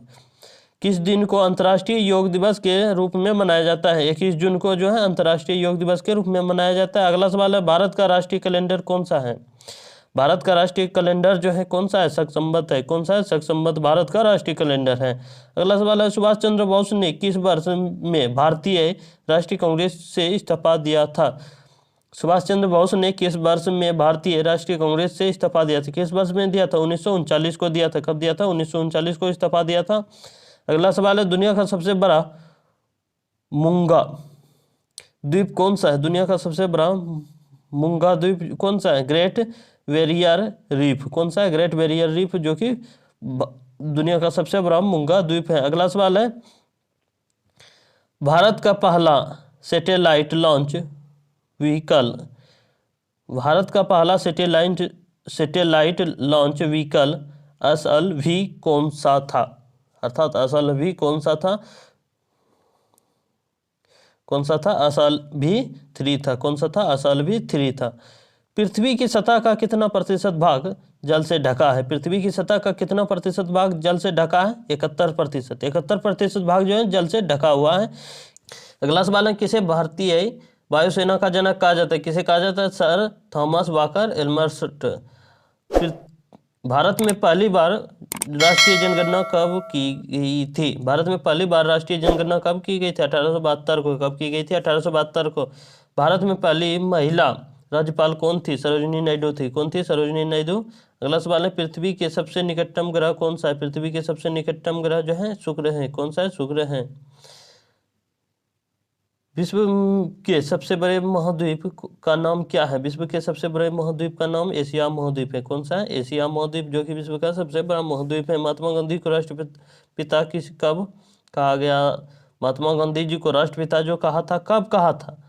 Speaker 1: किस दिन को अंतर्राष्ट्रीय योग दिवस के रूप में मनाया जाता है? 21 जून को जो है अंतर्राष्ट्रीय योग दिवस के रूप में मनाया जाता है। अगला सवाल है, भारत का राष्ट्रीय कैलेंडर कौन सा है? भारत का राष्ट्रीय कैलेंडर जो है कौन सा है? शक है। कौन सा है? शक भारत का राष्ट्रीय कैलेंडर है। अगला सवाल है, सुभाष चंद्र बोस ने किस वर्ष में भारतीय राष्ट्रीय कांग्रेस से इस्तीफा दिया था? सुभाष चंद्र बोस ने किस वर्ष में भारतीय राष्ट्रीय कांग्रेस से इस्तीफा दिया था? किस वर्ष में दिया था? 1939 को दिया था। कब दिया था? 1939 को इस्तीफा दिया था। अगला सवाल है, दुनिया का सबसे बड़ा मूंगा द्वीप कौन सा है? दुनिया का सबसे बड़ा मूंगा द्वीप कौन सा है? Great barrier reef. कौन सा है? ग्रेट बैरियर रीफ, जो कि दुनिया का सबसे बड़ा मूंगा द्वीप है। अगला सवाल है, भारत का पहला सैटेलाइट लॉन्च व्हीकल, भारत का पहला सैटेलाइट लॉन्च व्हीकल SLV कौन सा था? अर्थात SLV कौन सा था? कौन सा था? SLV-3 था। कौन सा था? SLV-3 था। पृथ्वी की सतह का कितना प्रतिशत भाग जल से ढका है? पृथ्वी की सतह का कितना प्रतिशत भाग जल से ढका है? 71%। 71% भाग जो है जल से ढका हुआ है। अगला सवाल है, किसे भारतीय वायुसेना का जनक कहा जाता है? किसे कहा जाता है? Sir Thomas Walker Elmhirst. Bharat में पहली बार राष्ट्रीय जनगणना कब की गई थी? भारत में पहली बार राष्ट्रीय जनगणना कब की गई थी? 1872 को। कब की गई थी? 1872 को। भारत में पहली महिला राज्यपाल कौन थी? सरोजिनी नायडू थी। कौन थी? सरोजिनी नायडू। अगला सवाल है, पृथ्वी के सबसे निकटतम ग्रह कौन सा है? पृथ्वी के सबसे निकटतम ग्रह जो है शुक्र है। कौन सा है? शुक्र है। विश्व के सबसे बड़े महाद्वीप का नाम क्या है? विश्व के सबसे बड़े महाद्वीप का नाम एशिया महाद्वीप है। कौन सा है? एशिया महाद्वीप, जो कि विश्व का सबसे बड़ा महाद्वीप है। महात्मा गांधी को राष्ट्रपिता किस कब कहा गया? महात्मा गांधी जी को राष्ट्रपिता जो कहा था, कब कहा था?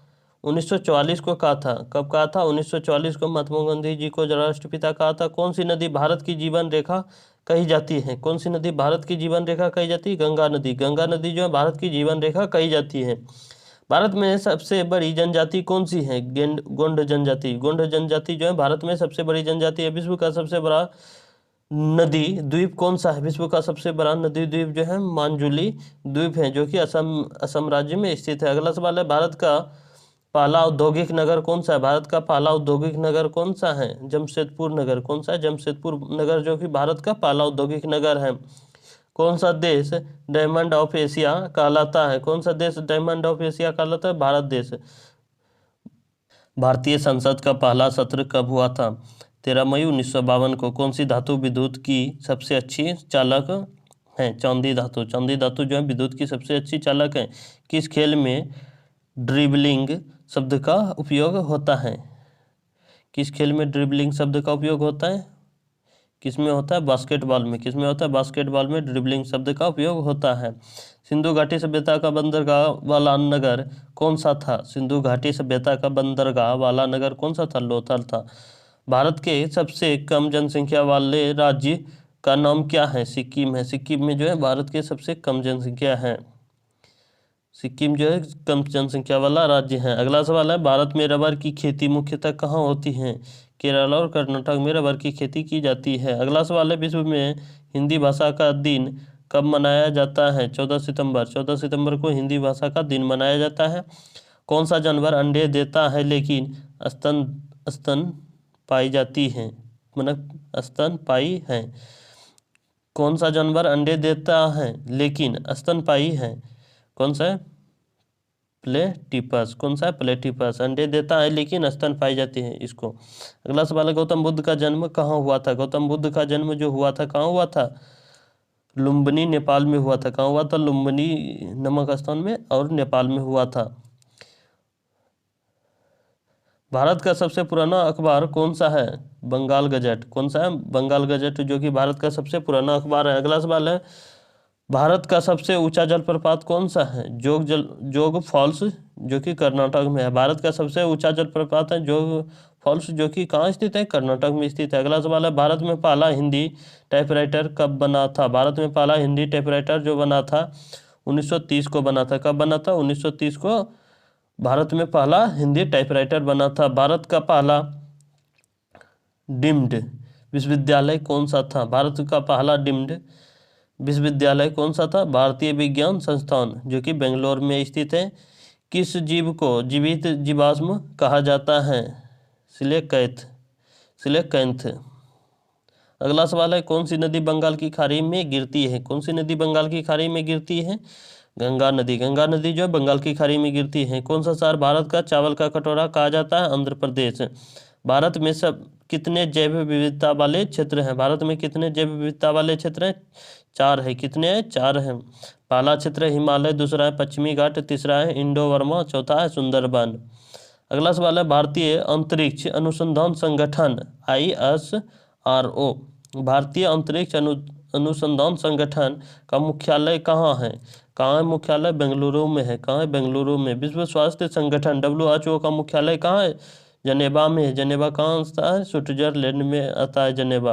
Speaker 1: 1944 को कहा था। कब कहा था? 1944 को महात्मा गांधी जी को राष्ट्रपिता कहा था। कौन सी नदी भारत की जीवन रेखा कही जाती है? कौन सी नदी भारत की जीवन रेखा कही जाती है? गंगा नदी। गंगा नदी जो है भारत की जीवन रेखा कही जाती है। भारत में सबसे बड़ी जनजाति कौन सी है? गोंड जनजाति। गोंड जनजाति जो है भारत में सबसे बड़ी जनजाति है। विश्व का सबसे बड़ा नदी द्वीप कौन सा है? विश्व का सबसे बड़ा नदी द्वीप जो है मांजुली द्वीप है, जो कि असम राज्य में स्थित है। अगला सवाल है, भारत का पहला औद्योगिक नगर कौन सा है? भारत का पहला औद्योगिक नगर कौन सा है? जमशेदपुर नगर। कौन सा है? जमशेदपुर नगर, जो कि भारत का पहला औद्योगिक नगर है। कौन सा देश डायमंड ऑफ एशिया कहलाता है? कौन सा देश डायमंड ऑफ एशिया कहलाता है? भारत देश। भारतीय संसद का पहला सत्र कब हुआ था? 13 मई 1952 को। कौन सी धातु विद्युत की सबसे अच्छी चालक है? चांदी धातु। चांदी धातु जो है विद्युत की सबसे अच्छी चालक है। किस खेल में ड्रिबलिंग शब्द का उपयोग होता है? किस खेल में ड्रिबलिंग शब्द का उपयोग होता है? किसमें होता है? बास्केटबॉल में। किसमें होता है? बास्केटबॉल में ड्रिबलिंग शब्द का उपयोग होता है। सिंधु घाटी सभ्यता का बंदरगाह वाला नगर कौन सा था? सिंधु घाटी सभ्यता का बंदरगाह वाला नगर कौन सा था? लोथल था। भारत के सबसे कम जनसंख्या वाले राज्य का नाम क्या है? सिक्किम है। सिक्किम में जो है भारत के सबसे कम जनसंख्या है। सिक्किम जो है कम जनसंख्या वाला राज्य है। अगला सवाल है, भारत में रबर की खेती मुख्यतः कहाँ होती है? केरल और कर्नाटक में रबर की खेती की जाती है। अगला सवाल है, विश्व में हिंदी भाषा का दिन कब मनाया जाता है? 14 सितंबर। 14 सितंबर को हिंदी भाषा का दिन मनाया जाता है। कौन सा जानवर अंडे देता है लेकिन स्तन पाई जाती है? मतलब स्तन पाई है। कौन सा जानवर अंडे देता है लेकिन स्तन पाई है? कौन सा है? प्लेटिपस। कौन सा है? प्लेटिपस। अंडे देता है लेकिन स्तन पाई जाती है इसको। अगला सवाल है, गौतम बुद्ध का जन्म कहाँ हुआ था? गौतम बुद्ध का जन्म जो हुआ था कहाँ हुआ था? लुम्बिनी नेपाल में हुआ था। कहाँ हुआ था? लुम्बिनी नामक स्थान में और नेपाल में हुआ था। भारत का सबसे पुराना अखबार कौन सा है? बंगाल गजट। कौन सा है? बंगाल गजट, जो कि भारत का सबसे पुराना अखबार है। अगला सवाल है, भारत का सबसे ऊंचा जलप्रपात कौन सा है? जोग फॉल्स, जो कि कर्नाटक में है। भारत का सबसे ऊंचा जलप्रपात है जोग फॉल्स, जो कि कहाँ स्थित है? कर्नाटक में स्थित है। अगला सवाल है, भारत में पहला हिंदी टाइपराइटर कब बना था? भारत में पहला हिंदी टाइपराइटर जो बना था 1930 को बना था। कब बना था? 1930 को भारत में पहला हिंदी टाइपराइटर बना था। भारत का पहला डीम्ड विश्वविद्यालय कौन सा था? भारत का पहला डीम्ड विश्वविद्यालय कौन सा था? भारतीय विज्ञान संस्थान, जो कि बेंगलोर में स्थित है। किस जीव को जीवित जीवाश्म कहा जाता है? सिलिकैथ। सिलेकैंथ। अगला सवाल है, कौन सी नदी बंगाल की खाड़ी में गिरती है? कौन सी नदी बंगाल की खाड़ी में गिरती है? गंगा नदी। गंगा नदी जो है बंगाल की खाड़ी में गिरती है। कौन सा शहर भारत का चावल का कटोरा कहा जाता है? आंध्र प्रदेश। भारत में सब कितने जैव विविधता वाले क्षेत्र हैं? भारत में कितने जैव विविधता वाले क्षेत्र हैं? 4 है। कितने हैं? 4 हैं। पहला क्षेत्र है हिमालय, दूसरा है पश्चिमी घाट, तीसरा है इंडो वर्मा, चौथा है सुंदरबन। अगला सवाल है, भारतीय अंतरिक्ष अनुसंधान संगठन ISRO, भारतीय अंतरिक्ष अनुसंधान संगठन का मुख्यालय कहाँ है? कहाँ है मुख्यालय? बेंगलुरु में है। कहाँ है? बेंगलुरु में। विश्व स्वास्थ्य संगठन WHO का मुख्यालय कहाँ है? जनेवा में है। जनेवा कहाँ आता है? स्विट्जरलैंड में आता है जनेवा।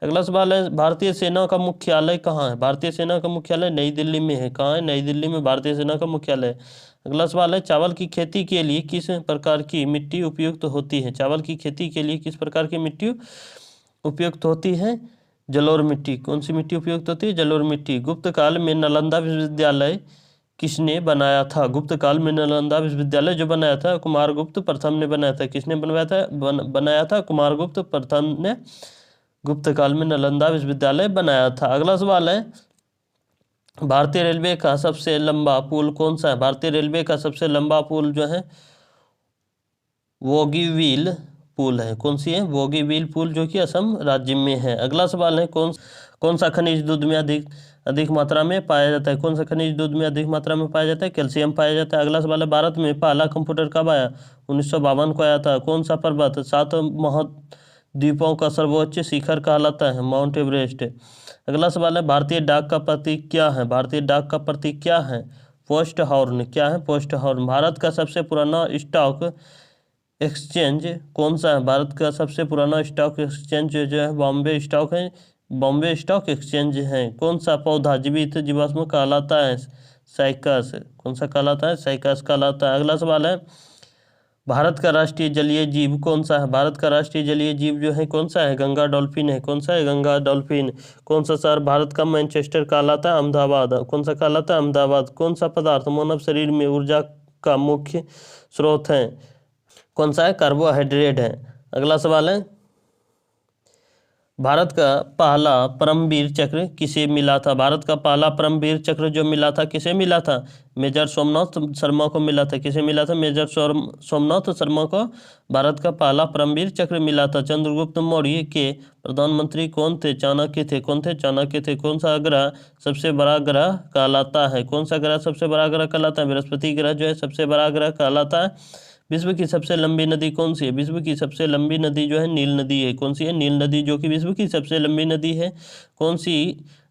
Speaker 1: अगला सवाल है, भारतीय सेना का मुख्यालय कहाँ है? भारतीय सेना का मुख्यालय नई दिल्ली में है। कहाँ है? नई दिल्ली में भारतीय सेना का मुख्यालय। अगला सवाल है, चावल की खेती के लिए किस प्रकार की मिट्टी उपयुक्त होती है? चावल की खेती के लिए किस प्रकार की मिट्टी उपयुक्त होती है? जलोढ़ मिट्टी। कौन सी मिट्टी उपयुक्त होती है? जलोढ़ मिट्टी। गुप्त काल में नालंदा विश्वविद्यालय किसने बनाया था? गुप्त काल में नालंदा विश्वविद्यालय जो बनाया था कुमारगुप्त प्रथम ने बनाया था। किसने बनवाया था? बनाया था कुमारगुप्त प्रथम ने गुप्त काल में नालंदा विश्वविद्यालय बनाया था। अगला सवाल है, भारतीय रेलवे का सबसे लंबा पुल कौन सा है? भारतीय रेलवे का सबसे लंबा पुल जो है बोगीबील पुल है। कौन सी है? बोगीबील पुल, जो कि असम राज्य में है। अगला सवाल है, कौन सा खनिज दूध में अधिक मात्रा में पाया जाता है? कौन सा खनिज दूध में अधिक मात्रा में पाया जाता है? कैल्शियम पाया जाता है। अगला सवाल है, भारत में पहला कंप्यूटर कब आया? 1952 को आया था। कौन सा पर्वत 7 महाद्वीपों का सर्वोच्च शिखर कहलाता है? Mount Everest. अगला सवाल है, भारतीय डाक का प्रतीक क्या है? भारतीय डाक का प्रतीक क्या है? Post horn. क्या है? Post horn. भारत का सबसे पुराना स्टॉक एक्सचेंज कौन सा है? भारत का सबसे पुराना स्टॉक एक्सचेंज जो है बॉम्बे स्टॉक है, बॉम्बे स्टॉक एक्सचेंज है। कौन सा पौधा जीवित जीवाश्म कहलाता है? साइकस। कौन सा कहलाता है? साइकस कहलाता है। अगला सवाल है, भारत का राष्ट्रीय जलीय जीव कौन सा है? भारत का राष्ट्रीय जलीय जीव जो है कौन सा है? गंगा डॉल्फिन है। कौन सा है? गंगा डॉल्फिन। कौन सा शहर भारत का मैनचेस्टर कहलाता है? अहमदाबाद। कौन सा कहलाता है? अहमदाबाद। कौन सा पदार्थ मानव शरीर में ऊर्जा का मुख्य स्रोत है? कौन सा है? कार्बोहाइड्रेट है। अगला सवाल है, भारत का पहला परमवीर चक्र किसे मिला था? भारत का पहला परमवीर चक्र जो मिला था किसे मिला था? मेजर सोमनाथ शर्मा को मिला था। किसे मिला था? मेजर सोमनाथ शर्मा को भारत का पहला परमवीर चक्र मिला था। चंद्रगुप्त मौर्य के प्रधानमंत्री कौन थे? चाणक्य थे। कौन थे? चाणक्य थे। कौन सा ग्रह सबसे बड़ा ग्रह कहलाता है? कौन सा ग्रह सबसे बड़ा ग्रह कहलाता है? बृहस्पति ग्रह जो है सबसे बड़ा ग्रह कहलाता है। विश्व की सबसे लंबी नदी कौन सी है? विश्व की सबसे लंबी नदी जो है नील नदी है। कौन सी है? नील नदी, जो कि विश्व की सबसे लंबी नदी है। कौन सी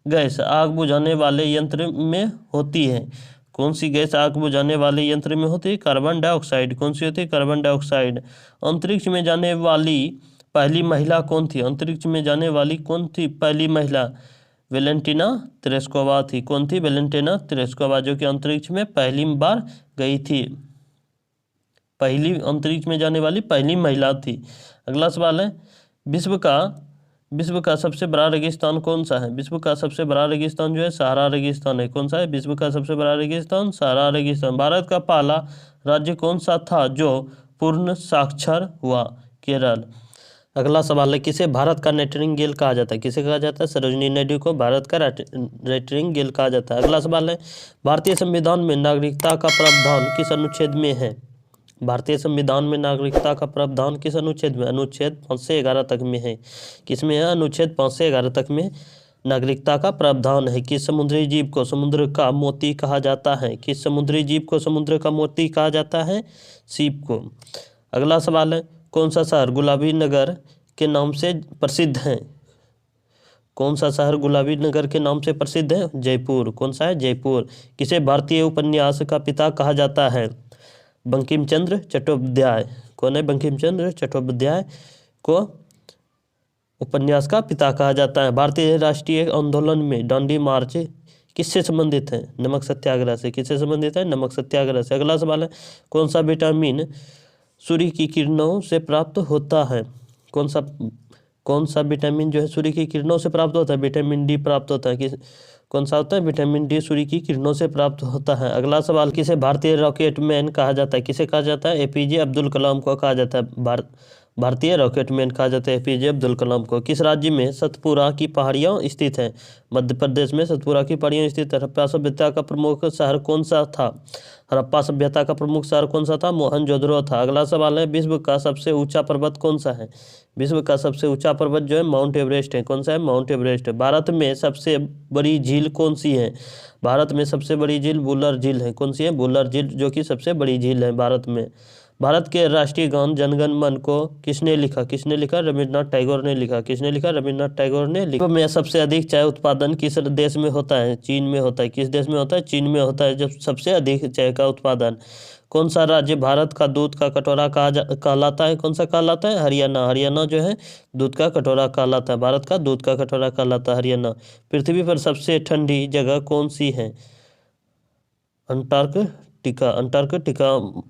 Speaker 1: गैस आग बुझाने वाले यंत्र में होती है? कौन सी गैस आग बुझाने वाले यंत्र में होती है? Carbon dioxide. कौन सी होती है? Carbon dioxide. अंतरिक्ष में जाने वाली पहली महिला कौन थी? अंतरिक्ष में जाने वाली कौन थी पहली महिला? वेलेंटिना तेरेस्कोवा थी। कौन थी? वेलेंटिना तेरेस्कोवा, जो कि अंतरिक्ष में पहली बार गई थी, पहली अंतरिक्ष में जाने वाली पहली महिला थी। अगला सवाल है, विश्व का सबसे बड़ा रेगिस्तान कौन सा है? विश्व का सबसे बड़ा रेगिस्तान जो है सहारा रेगिस्तान है। कौन सा है? विश्व का सबसे बड़ा रेगिस्तान सहारा रेगिस्तान। भारत का पहला राज्य कौन सा था जो पूर्ण साक्षर हुआ? केरल। अगला सवाल है, किसे भारत का नाइटिंगेल कहा जाता है? किसे कहा जाता है? सरोजिनी नायडू को भारत का नाइटिंगेल कहा जाता है। अगला सवाल है, भारतीय संविधान में नागरिकता का प्रावधान किस अनुच्छेद में है? भारतीय संविधान में नागरिकता का प्रावधान किस अनुच्छेद में? अनुच्छेद 5 से 11 तक में है। किसमें है? अनुच्छेद 5 से 11 तक में नागरिकता का प्रावधान है। किस समुद्री जीव को समुद्र का मोती कहा जाता है? किस समुद्री जीव को समुद्र का मोती कहा जाता है? सीप को। अगला सवाल है, कौन सा शहर गुलाबी नगर के नाम से प्रसिद्ध है? कौन सा शहर गुलाबी नगर के नाम से प्रसिद्ध है? जयपुर। कौन सा है? जयपुर। किसे भारतीय उपन्यास का पिता कहा जाता है? बंकिम चंद्र चट्टोपाध्याय। कौन है? बंकिम चंद्र चट्टोपाध्याय को उपन्यास का पिता कहा जाता है। भारतीय राष्ट्रीय आंदोलन में दांडी मार्च किससे संबंधित है? नमक सत्याग्रह से। किससे संबंधित है? नमक सत्याग्रह से। अगला सवाल है, कौन सा विटामिन सूर्य की किरणों से प्राप्त होता है? कौन सा विटामिन जो है सूर्य की किरणों से प्राप्त होता है? विटामिन डी प्राप्त होता है। कौन सा होता है? विटामिन डी सूर्य की किरणों से प्राप्त होता है। अगला सवाल, किसे भारतीय रॉकेट मैन कहा जाता है? किसे कहा जाता है? APJ अब्दुल कलाम को कहा जाता है भारतीय रॉकेटमैन कहा जाता है एपीजे अब्दुल कलाम को। किस राज्य में सतपुरा की पहाड़ियाँ स्थित हैं? मध्य प्रदेश में सतपुरा की पहाड़ियाँ स्थित है। हड़प्पा सभ्यता का प्रमुख शहर कौन सा था? हड़प्पा सभ्यता का प्रमुख शहर कौन सा था? मोहनजोदड़ो था। अगला सवाल है, विश्व का सबसे ऊंचा पर्वत कौन सा है? विश्व का सबसे ऊंचा पर्वत जो है माउंट एवरेस्ट है। कौन सा है? माउंट एवरेस्ट है। भारत में सबसे बड़ी झील कौन सी है? भारत में सबसे बड़ी झील वुलर झील है। कौन सी है? वुलर झील, जो कि सबसे बड़ी झील है भारत में। भारत के राष्ट्रीय गान जनगण मन को किसने लिखा? किसने लिखा? रविन्द्रनाथ टैगोर ने लिखा। किसने लिखा? रविन्द्रनाथ टैगोर ने लिखा। विश्व में सबसे अधिक चाय उत्पादन किस देश में होता है? चीन में होता है। किस देश में होता है? चीन में होता है जब सबसे अधिक चाय का उत्पादन। कौन सा राज्य भारत का दूध का कटोरा कहलाता है? कौन सा कहलाता है? हरियाणा। हरियाणा जो है दूध का कटोरा कहलाता है। भारत का दूध का कटोरा कहलाता है हरियाणा। पृथ्वी पर सबसे ठंडी जगह कौन सी है? अंटार्कटिका। अंटार्कटिका।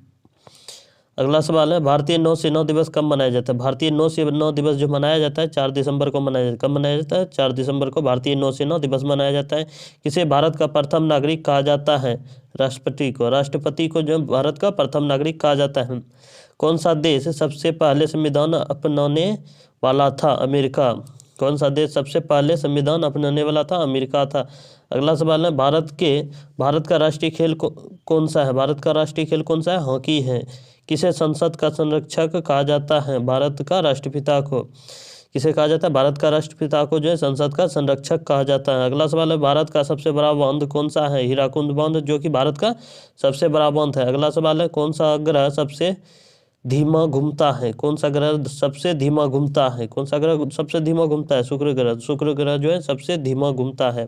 Speaker 1: अगला सवाल है, भारतीय नौसेना दिवस कब मनाया जाता है? भारतीय नौसेना दिवस जो मनाया जाता है 4 दिसंबर को मनाया जाता है। कब मनाया जाता है? 4 दिसंबर को भारतीय नौसेना दिवस मनाया जाता है। किसे भारत का प्रथम नागरिक कहा जाता है? राष्ट्रपति को। राष्ट्रपति को जो भारत का प्रथम नागरिक कहा जाता है। कौन सा देश सबसे पहले संविधान अपनाने वाला था? अमेरिका। कौन सा देश सबसे पहले संविधान अपनाने वाला था? अमेरिका था। अगला सवाल है, भारत का राष्ट्रीय खेल कौन सा है? भारत का राष्ट्रीय खेल कौन सा है? हॉकी है। किसे संसद का संरक्षक कहा जाता है? भारत का राष्ट्रपिता को। किसे कहा जाता है? भारत का राष्ट्रपिता को जो है संसद का संरक्षक कहा जाता है। अगला सवाल है, भारत का सबसे बड़ा बांध कौन सा है? हीराकुंड बांध, जो कि भारत का सबसे बड़ा बांध है। अगला सवाल है, कौन सा ग्रह सबसे धीमा घूमता है? कौन सा ग्रह सबसे धीमा घूमता है? कौन सा ग्रह सबसे धीमा घूमता है? शुक्र ग्रह। शुक्र ग्रह जो है सबसे धीमा घूमता है।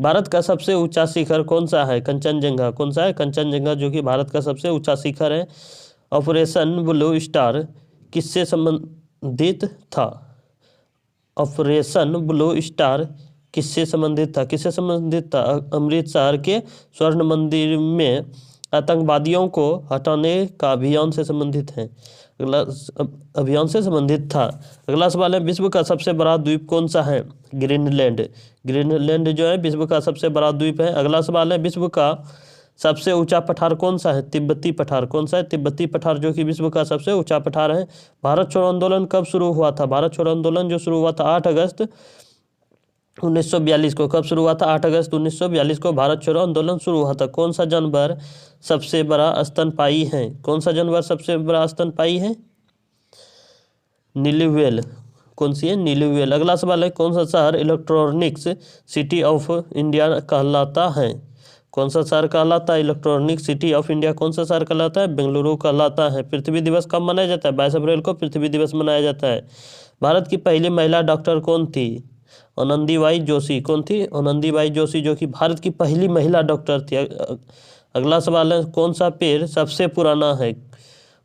Speaker 1: भारत का सबसे ऊंचा शिखर कौन सा है? कंचनजंगा। कौन सा है? कंचनजंगा, जो कि भारत का सबसे ऊंचा शिखर है। ऑपरेशन ब्लू स्टार किससे संबंधित था? ऑपरेशन ब्लू स्टार किससे संबंधित था? किससे संबंधित था? अमृतसर के स्वर्ण मंदिर में आतंकवादियों को हटाने का अभियान से संबंधित है। अभियान से संबंधित था। अगला सवाल है, विश्व का सबसे बड़ा द्वीप कौन सा है? ग्रीनलैंड। ग्रीनलैंड जो है विश्व का सबसे बड़ा द्वीप है। अगला सवाल है, विश्व का सबसे ऊंचा पठार कौन सा है? तिब्बती पठार। कौन सा है? तिब्बती पठार, जो कि विश्व का सबसे ऊंचा पठार है। भारत छोड़ो आंदोलन कब शुरू हुआ था? भारत छोड़ो आंदोलन जो शुरू हुआ था 8 अगस्त 1942 को। कब शुरू हुआ था? 8 अगस्त 1942 को भारत छोड़ो आंदोलन शुरू हुआ था। कौन सा जानवर सबसे बड़ा स्तनपायी है? कौन सा जानवर सबसे बड़ा स्तनपायी है? नीली व्हेल। कौन सी है? नीली व्हेल। अगला सवाल है, कौन सा शहर इलेक्ट्रॉनिक्स सिटी ऑफ इंडिया कहलाता है? कौन सा शहर कहलाता है? Electronic city of India. कौन सा शहर कहलाता है? बेंगलुरु कहलाता है। पृथ्वी दिवस कब मनाया जाता है? 22 अप्रैल को पृथ्वी दिवस मनाया जाता है। भारत की पहली महिला डॉक्टर कौन थी? आनंदीबाई जोशी। कौन थी? आनंदीबाई जोशी, जो कि भारत की पहली महिला डॉक्टर थी। अगला सवाल है, कौन सा पेड़ सबसे पुराना है?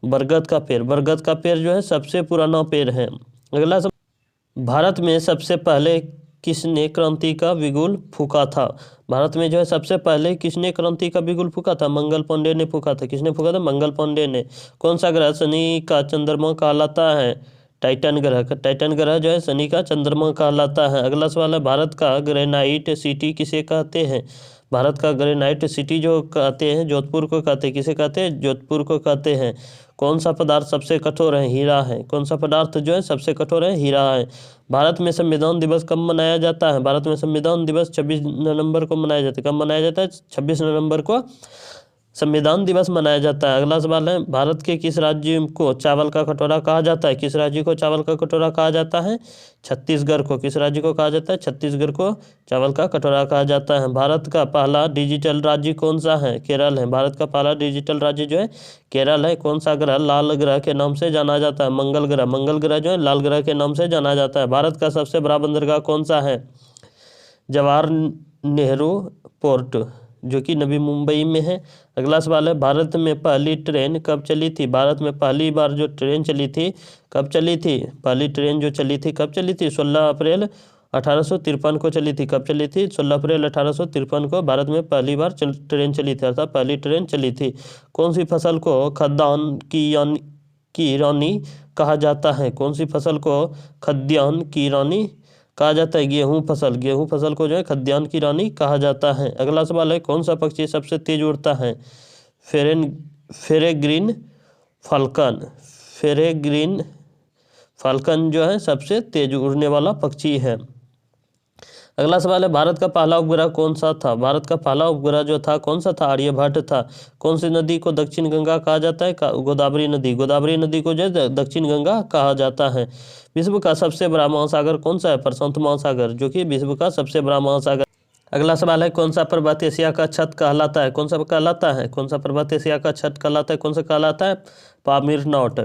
Speaker 1: बरगद का पेड़। बरगद का पेड़ जो है सबसे पुराना पेड़ है। अगला सवाल, भारत में सबसे पहले किसने क्रांति का बिगुल फूका था? भारत में जो है सबसे पहले किसने क्रांति का बिगुल फूका था? मंगल पांडे ने फूका था। किसने फूका था? मंगल पांडे ने। कौन सा ग्रह शनि का चंद्रमा कहलाता है? टाइटन ग्रह। टाइटन ग्रह जो है शनि का चंद्रमा कहलाता है। अगला सवाल है, भारत का ग्रेनाइट सिटी किसे कहते हैं? भारत का ग्रेनाइट सिटी जो कहते हैं जोधपुर को कहते हैं। किसे कहते हैं? जोधपुर को कहते हैं। कौन सा पदार्थ सबसे कठोर है? हीरा है। कौन सा पदार्थ जो है सबसे कठोर है? हीरा है। भारत में संविधान दिवस कब मनाया जाता है? भारत में संविधान दिवस 26 नवंबर को मनाया जाता है। कब मनाया जाता है? 26 नवंबर को संविधान दिवस मनाया जाता है। अगला सवाल है, भारत के किस राज्य को चावल का कटोरा कहा जाता है? किस राज्य को चावल का कटोरा कहा जाता है? छत्तीसगढ़ को। किस राज्य को कहा जाता है? छत्तीसगढ़ को चावल का कटोरा कहा जाता है। भारत का पहला डिजिटल राज्य कौन सा है? केरल है। भारत का पहला डिजिटल राज्य जो है केरल है। कौन सा ग्रह लाल ग्रह के नाम से जाना जाता है? मंगल ग्रह। मंगल ग्रह जो है लाल ग्रह के नाम से जाना जाता है। भारत का सबसे बड़ा बंदरगाह कौन सा है? जवाहर नेहरू पोर्ट, जो कि नवी मुंबई में है। अगला सवाल है, भारत में पहली ट्रेन कब चली थी? भारत में पहली बार जो ट्रेन चली थी कब चली थी? पहली ट्रेन जो चली थी कब चली थी? 16 अप्रैल 1853 को चली थी। कब चली थी? 16 अप्रैल 1853 को भारत में पहली बार ट्रेन चली थी, अर्थात पहली ट्रेन चली थी। कौन सी फसल को खाद्यान्न की रानी कहा जाता है? कौन सी फसल को खाद्यान्न की रानी कहा जाता है? गेहूं फसल। गेहूं फसल को जो है खाद्यान्न की रानी कहा जाता है। अगला सवाल है, कौन सा पक्षी सबसे तेज उड़ता है? फेरेग्रीन फाल्कन। फेरेग्रीन फाल्कन जो है सबसे तेज उड़ने वाला पक्षी है। अगला सवाल है, भारत का पहला उपग्रह कौन सा था? भारत का पहला उपग्रह जो था कौन सा था? आर्यभट्ट था। कौन सी नदी को दक्षिण गंगा कहा जाता है? गोदावरी नदी। गोदावरी नदी को जो है दक्षिण गंगा कहा जाता है। विश्व का सबसे बड़ा महासागर कौन सा है? प्रशांत महासागर, जो कि विश्व का सबसे बड़ा महासागर। अगला सवाल है, कौन सा पर्वत एशिया का छत कहलाता है? कौन सा कहलाता है? कौन सा पर्वत एशिया का छत कहलाता है? कौन सा कहलाता है? Pamir knot.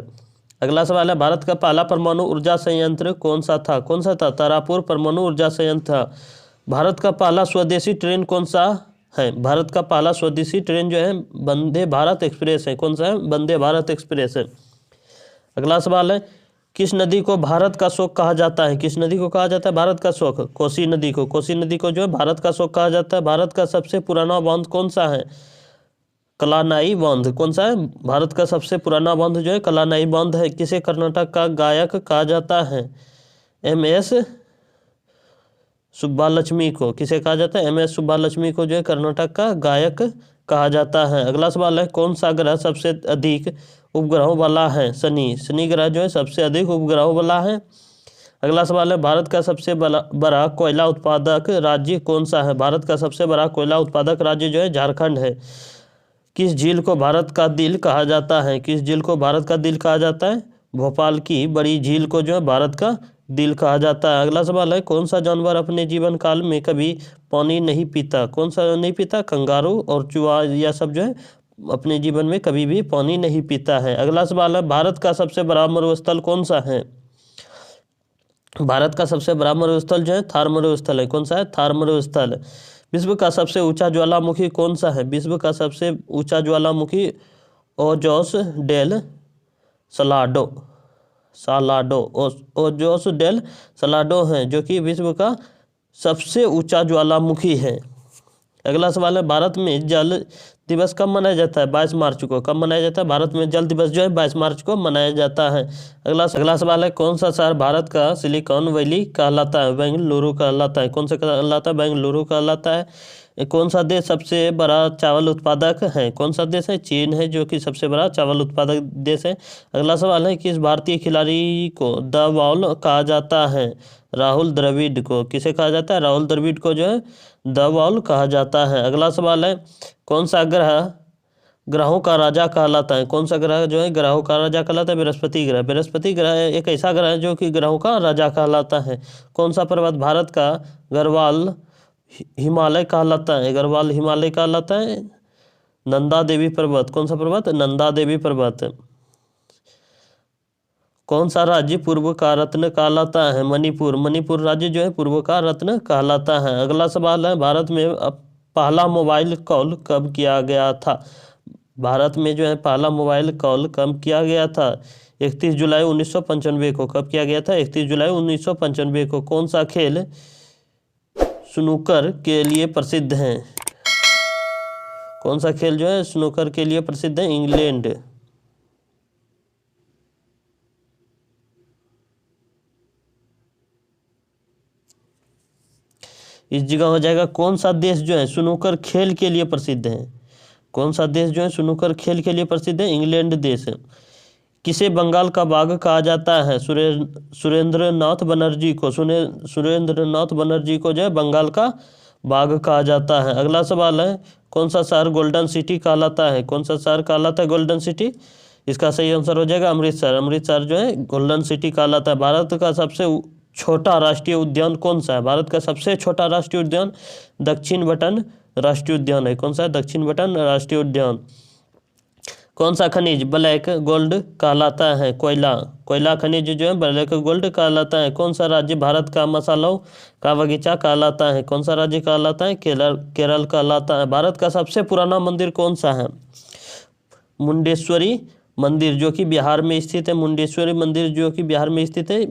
Speaker 1: अगला सवाल है, भारत का पहला परमाणु ऊर्जा संयंत्र कौन सा था? कौन सा था? तारापुर परमाणु ऊर्जा संयंत्र था। भारत का पहला स्वदेशी ट्रेन कौन सा है? भारत का पहला स्वदेशी ट्रेन जो है वंदे भारत एक्सप्रेस है। कौन सा है? वंदे भारत एक्सप्रेस है। अगला सवाल है, किस नदी को भारत का शोक कहा जाता है? किस नदी को कहा जाता है भारत का शोक? कोसी नदी को। कोसी नदी को जो है भारत का शोक कहा जाता है। भारत का सबसे पुराना बांध कौन सा है? कलानाई बांध। कौन सा है? भारत का सबसे पुराना बांध जो है कलानाई बांध है। किसे कर्नाटक का गायक कहा जाता है? MS सुब्बालक्ष्मी को। किसे कहा जाता है? MS सुब्बालक्ष्मी को जो है कर्नाटक का गायक कहा जाता है। अगला सवाल है, कौन सा ग्रह सबसे अधिक उपग्रहों वाला है? शनि। शनि ग्रह जो है सबसे अधिक उपग्रहों वाला है। अगला सवाल है, भारत का सबसे बड़ा कोयला उत्पादक राज्य कौन सा है? भारत का सबसे बड़ा कोयला उत्पादक राज्य जो है झारखंड है। किस झील को भारत का दिल कहा जाता है? किस झील को भारत का दिल कहा जाता है? भोपाल की बड़ी झील को जो है भारत का दिल कहा जाता है। अगला सवाल है, कौन सा जानवर अपने जीवन काल में कभी पानी नहीं पीता? कौन सा नहीं पीता? कंगारू और चूहा, यह सब जो है अपने जीवन में कभी भी पानी नहीं पीता है। अगला सवाल है, भारत का सबसे बड़ा मरुस्थल कौन सा है? भारत का सबसे बड़ा मरुस्थल जो है थार मरुस्थल है। कौन सा है? थार मरुस्थल। विश्व का सबसे ऊंचा ज्वालामुखी कौन सा है? विश्व का सबसे ऊंचा ज्वालामुखी Ojos del Salado Ojos del Salado है, जो कि विश्व का सबसे ऊंचा ज्वालामुखी है। अगला सवाल है, भारत में जल दिवस कब मनाया जाता है? 22 मार्च को। कब मनाया जाता है? भारत में जल दिवस जो है 22 मार्च को मनाया जाता है। अगला सवाल है, कौन सा शहर भारत का सिलिकॉन वैली कहलाता है? बेंगलुरु कहलाता है। कौन सा कहलाता है? बेंगलुरु कहलाता है। कौन सा देश सबसे बड़ा चावल उत्पादक है? कौन सा देश है? चीन है, जो कि सबसे बड़ा चावल उत्पादक देश है। अगला सवाल है, किस भारतीय खिलाड़ी को द वॉल कहा जाता है? राहुल द्रविड़ को। किसे कहा जाता है? राहुल द्रविड़ को जो है द वॉल कहा जाता है। अगला सवाल है, कौन सा ग्रह ग्रहों का राजा कहलाता है? कौन सा ग्रह जो है ग्रहों का राजा कहलाता है? बृहस्पति ग्रह। बृहस्पति ग्रह एक ऐसा ग्रह है जो कि ग्रहों का राजा कहलाता है। कौन सा पर्वत भारत का गढ़वाल हिमालय कहलाता है? गढ़वाल हिमालय कहलाता है। नंदा देवी पर्वत। कौन सा पर्वत? नंदा देवी पर्वत। कौन सा राज्य पूर्व का रत्न कहलाता है? मणिपुर। मणिपुर राज्य जो है पूर्व का रत्न कहलाता है। अगला सवाल है, भारत में पहला मोबाइल कॉल कब किया गया था? भारत में जो है पहला मोबाइल कॉल कब किया गया था? 31 जुलाई 1995 को। कब किया गया था? 31 जुलाई 1995 को। कौन सा खेल स्नूकर के लिए प्रसिद्ध है? कौन सा खेल जो है स्नूकर के लिए प्रसिद्ध है? इंग्लैंड। इस जगह हो जाएगा, कौन सा देश जो है स्नूकर खेल के लिए प्रसिद्ध है? कौन सा देश जो है स्नूकर खेल के लिए प्रसिद्ध है? इंग्लैंड देश है। किसे बंगाल का बाघ कहा जाता है? सुरेंद्रनाथ बनर्जी को। सुरेंद्रनाथ बनर्जी को जो है बंगाल का बाघ कहा जाता है। अगला सवाल है, कौन सा शहर गोल्डन सिटी कहलाता है? कौन सा शहर कहलाता है गोल्डन सिटी? इसका सही आंसर हो जाएगा अमृतसर। अमृतसर जो है गोल्डन सिटी कहलाता है। भारत का सबसे छोटा राष्ट्रीय उद्यान कौन सा है? भारत का सबसे छोटा राष्ट्रीय उद्यान दक्षिण बटन राष्ट्रीय उद्यान है। कौन सा है? दक्षिण बटन राष्ट्रीय उद्यान। कौन सा खनिज ब्लैक गोल्ड कहलाता है? कोयला खनिज जो है ब्लैक गोल्ड कहलाता है। कौन सा राज्य भारत का मसालों का बगीचा कहलाता है? कौन सा राज्य कहलाता है? केरल कहलाता है। भारत का सबसे पुराना मंदिर कौन सा है? मुंडेश्वरी मंदिर, जो कि बिहार में स्थित है। मुंडेश्वरी मंदिर जो कि बिहार में स्थित है,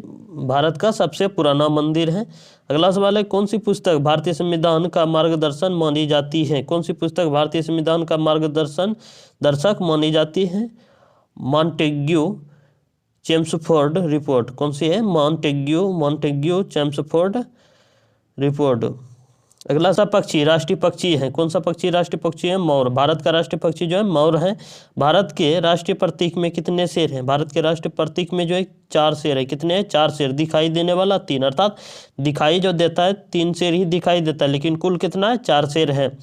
Speaker 1: भारत का सबसे पुराना मंदिर है। अगला सवाल है, कौन सी पुस्तक भारतीय संविधान का मार्गदर्शन मानी जाती है? कौन सी पुस्तक भारतीय संविधान का मार्गदर्शन दर्शक मानी जाती है? Montagu Chelmsford report. कौन सी है? Montagu Chelmsford report. अगला सा पक्षी, राष्ट्रीय पक्षी है, कौन सा पक्षी राष्ट्रीय पक्षी है? मोर। भारत का राष्ट्रीय पक्षी जो है मोर है। भारत के राष्ट्रीय प्रतीक में कितने शेर हैं? भारत के राष्ट्रीय प्रतीक में जो है 4 शेर है। कितने हैं? 4 शेर। दिखाई देने वाला 3, अर्थात दिखाई जो देता है 3 शेर ही दिखाई देता है, लेकिन कुल कितना है? 4 शेर है।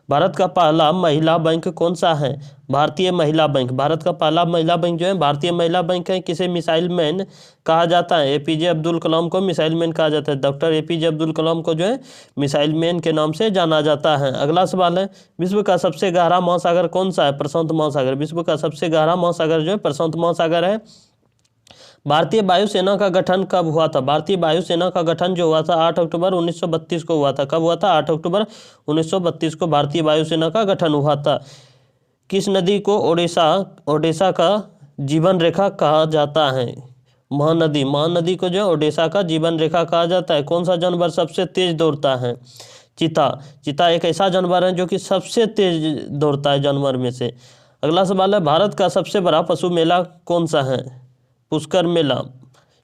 Speaker 1: भारत का पहला महिला बैंक कौन सा है? भारतीय महिला बैंक। भारत का पहला महिला बैंक जो है भारतीय महिला बैंक है। किसे मिसाइल मैन कहा जाता है? एपीजे अब्दुल कलाम को मिसाइल मैन कहा जाता है। डॉक्टर एपीजे अब्दुल कलाम को जो है मिसाइल मैन के नाम से जाना जाता है। अगला सवाल है, विश्व का सबसे गहरा महासागर कौन सा है? प्रशांत महासागर। विश्व का सबसे गहरा महासागर जो है प्रशांत महासागर है। भारतीय वायुसेना का गठन कब हुआ था? भारतीय वायुसेना का गठन जो हुआ था 8 अक्टूबर 1932 को हुआ था। कब हुआ था? 8 अक्टूबर 1932 को भारतीय वायुसेना का गठन हुआ था। किस नदी को ओडिशा का जीवन रेखा कहा जाता है? महानदी। महानदी को जो ओडिशा का जीवन रेखा कहा जाता है। कौन सा जानवर सबसे तेज दौड़ता है? चीता। चीता एक ऐसा जानवर है जो कि सबसे तेज दौड़ता है जानवर में से। अगला सवाल है, भारत का सबसे बड़ा पशु मेला कौन सा है? पुष्कर मेला,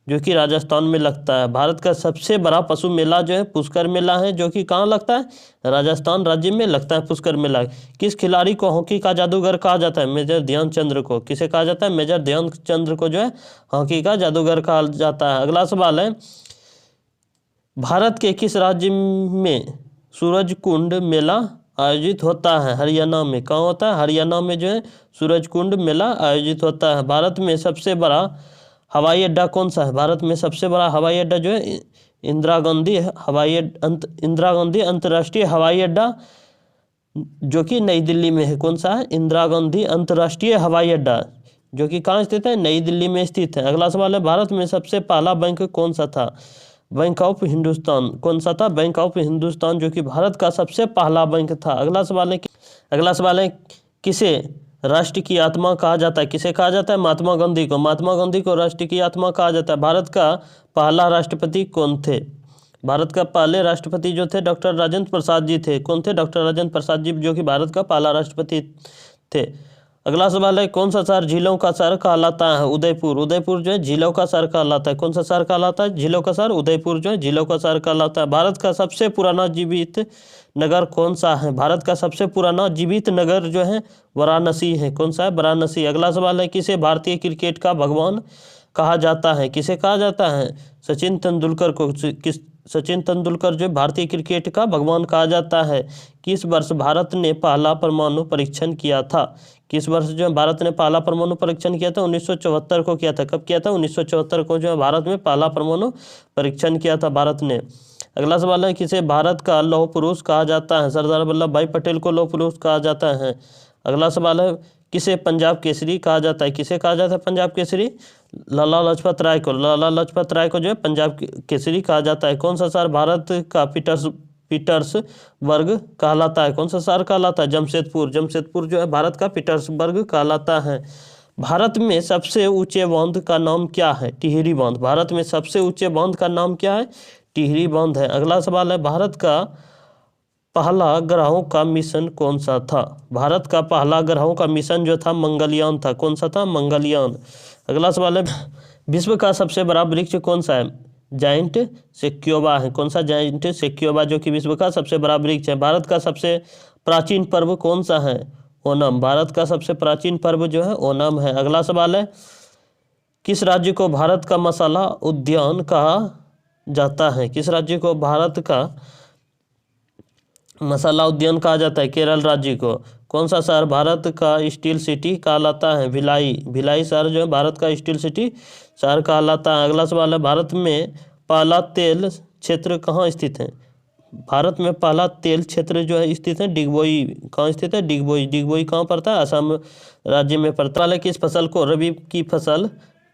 Speaker 1: जो कि राजस्थान में लगता है। भारत का सबसे बड़ा पशु मेला जो है पुष्कर मेला है, जो कि कहाँ लगता है? राजस्थान राज्य में लगता है पुष्कर मेला। किस खिलाड़ी को हॉकी का जादूगर कहा जाता है? मेजर ध्यानचंद्र को। किसे कहा जाता है? मेजर ध्यानचंद्र को जो है हॉकी का जादूगर कहा जाता है। अगला सवाल है, भारत के किस राज्य में सूरजकुंड मेला आयोजित होता है? हरियाणा में। कहाँ होता है? हरियाणा में जो है सूरजकुंड मेला आयोजित होता है। भारत में सबसे बड़ा हवाई अड्डा कौन सा है? भारत में सबसे बड़ा हवाई अड्डा जो है इंदिरा गांधी अंतर्राष्ट्रीय हवाई अड्डा, जो कि नई दिल्ली में है। कौन सा है? इंदिरा गांधी अंतर्राष्ट्रीय हवाई अड्डा, जो कि कहाँ स्थित है? नई दिल्ली में स्थित है। अगला सवाल है, भारत में सबसे पहला बैंक कौन सा था? Bank of Hindustan. कौन सा था? बैंक ऑफ हिंदुस्तान, जो कि भारत का सबसे पहला बैंक था। अगला सवाल है, किसे राष्ट्र की आत्मा कहा जाता है? किसे कहा जाता है? महात्मा गांधी को। महात्मा गांधी को राष्ट्र की आत्मा कहा जाता है। भारत का पहला राष्ट्रपति कौन थे? भारत का पहले राष्ट्रपति जो थे डॉक्टर राजेंद्र प्रसाद जी थे। कौन थे? डॉक्टर राजेंद्र प्रसाद जी, जो कि भारत का पहला राष्ट्रपति थे। अगला सवाल है, कौन सा शहर झीलों का शहर कहलाता है? उदयपुर। उदयपुर जो है झीलों का शहर कहलाता है। कौन सा शहर कहलाता है? झीलों का शहर। उदयपुर जो है झीलों का शहर कहलाता है। भारत का सबसे पुराना जीवित नगर कौन सा है? भारत का सबसे पुराना जीवित नगर जो है वाराणसी है। कौन सा है? वाराणसी। अगला सवाल है, किसे भारतीय क्रिकेट का भगवान कहा जाता है? किसे कहा जाता है? सचिन तेंदुलकर को। सचिन तेंदुलकर जो भारतीय क्रिकेट का भगवान कहा जाता है। किस वर्ष भारत ने पहला परमाणु परीक्षण किया था? किस वर्ष जो है भारत ने पहला परमाणु परीक्षण किया था? 1974 को किया था। कब किया था? 1974 को जो है भारत में पहला परमाणु परीक्षण किया था भारत ने। अगला सवाल है, किसे भारत का लौह पुरुष कहा जाता है? सरदार वल्लभ भाई पटेल को लौह पुरुष कहा जाता है। अगला सवाल है, किसे पंजाब केसरी कहा जाता है? किसे कहा जाता है पंजाब केसरी? लाला लाजपत राय को। लाला लाजपत राय को जो है पंजाब केसरी कहा जाता है। कौन सा शहर भारत का पीटर्सबर्ग कहलाता है? कौन सा शहर कहलाता है? जमशेदपुर। जमशेदपुर जो है भारत का पीटर्सबर्ग कहलाता है। भारत में सबसे ऊंचे बांध का नाम क्या है? टिहरी बांध। भारत में सबसे ऊंचे बांध का नाम क्या है? टिहरी बांध है। अगला सवाल है, भारत का पहला ग्रहों का मिशन कौन सा था? भारत का पहला ग्रहों का मिशन जो था मंगलयान था। कौन सा था? मंगलयान। अगला सवाल है, विश्व का सबसे बड़ा वृक्ष कौन सा है? जाइंट सेक्योवा है। कौन सा? जाइंट सेक्योवा, जो कि विश्व का सबसे बड़ा वृक्ष है। भारत का सबसे प्राचीन पर्व कौन सा है? ओणम। भारत का सबसे प्राचीन पर्व जो है ओणम है। अगला सवाल है, किस राज्य को भारत का मसाला उद्यान कहा जाता है? किस राज्य को भारत का मसाला उद्यान कहा जाता है? केरल राज्य को। कौन सा शहर भारत का स्टील सिटी कहलाता है? भिलाई। भिलाई शहर जो है भारत का स्टील सिटी शहर कहलाता है। अगला सवाल है, भारत में पहला तेल क्षेत्र कहाँ स्थित है? भारत में पहला तेल क्षेत्र जो है स्थित है डिगबोई। कहाँ स्थित है? डिगबोई। डिगबोई कहाँ पड़ता है? असम राज्य में पड़ता है। किस फसल को रबी की फसल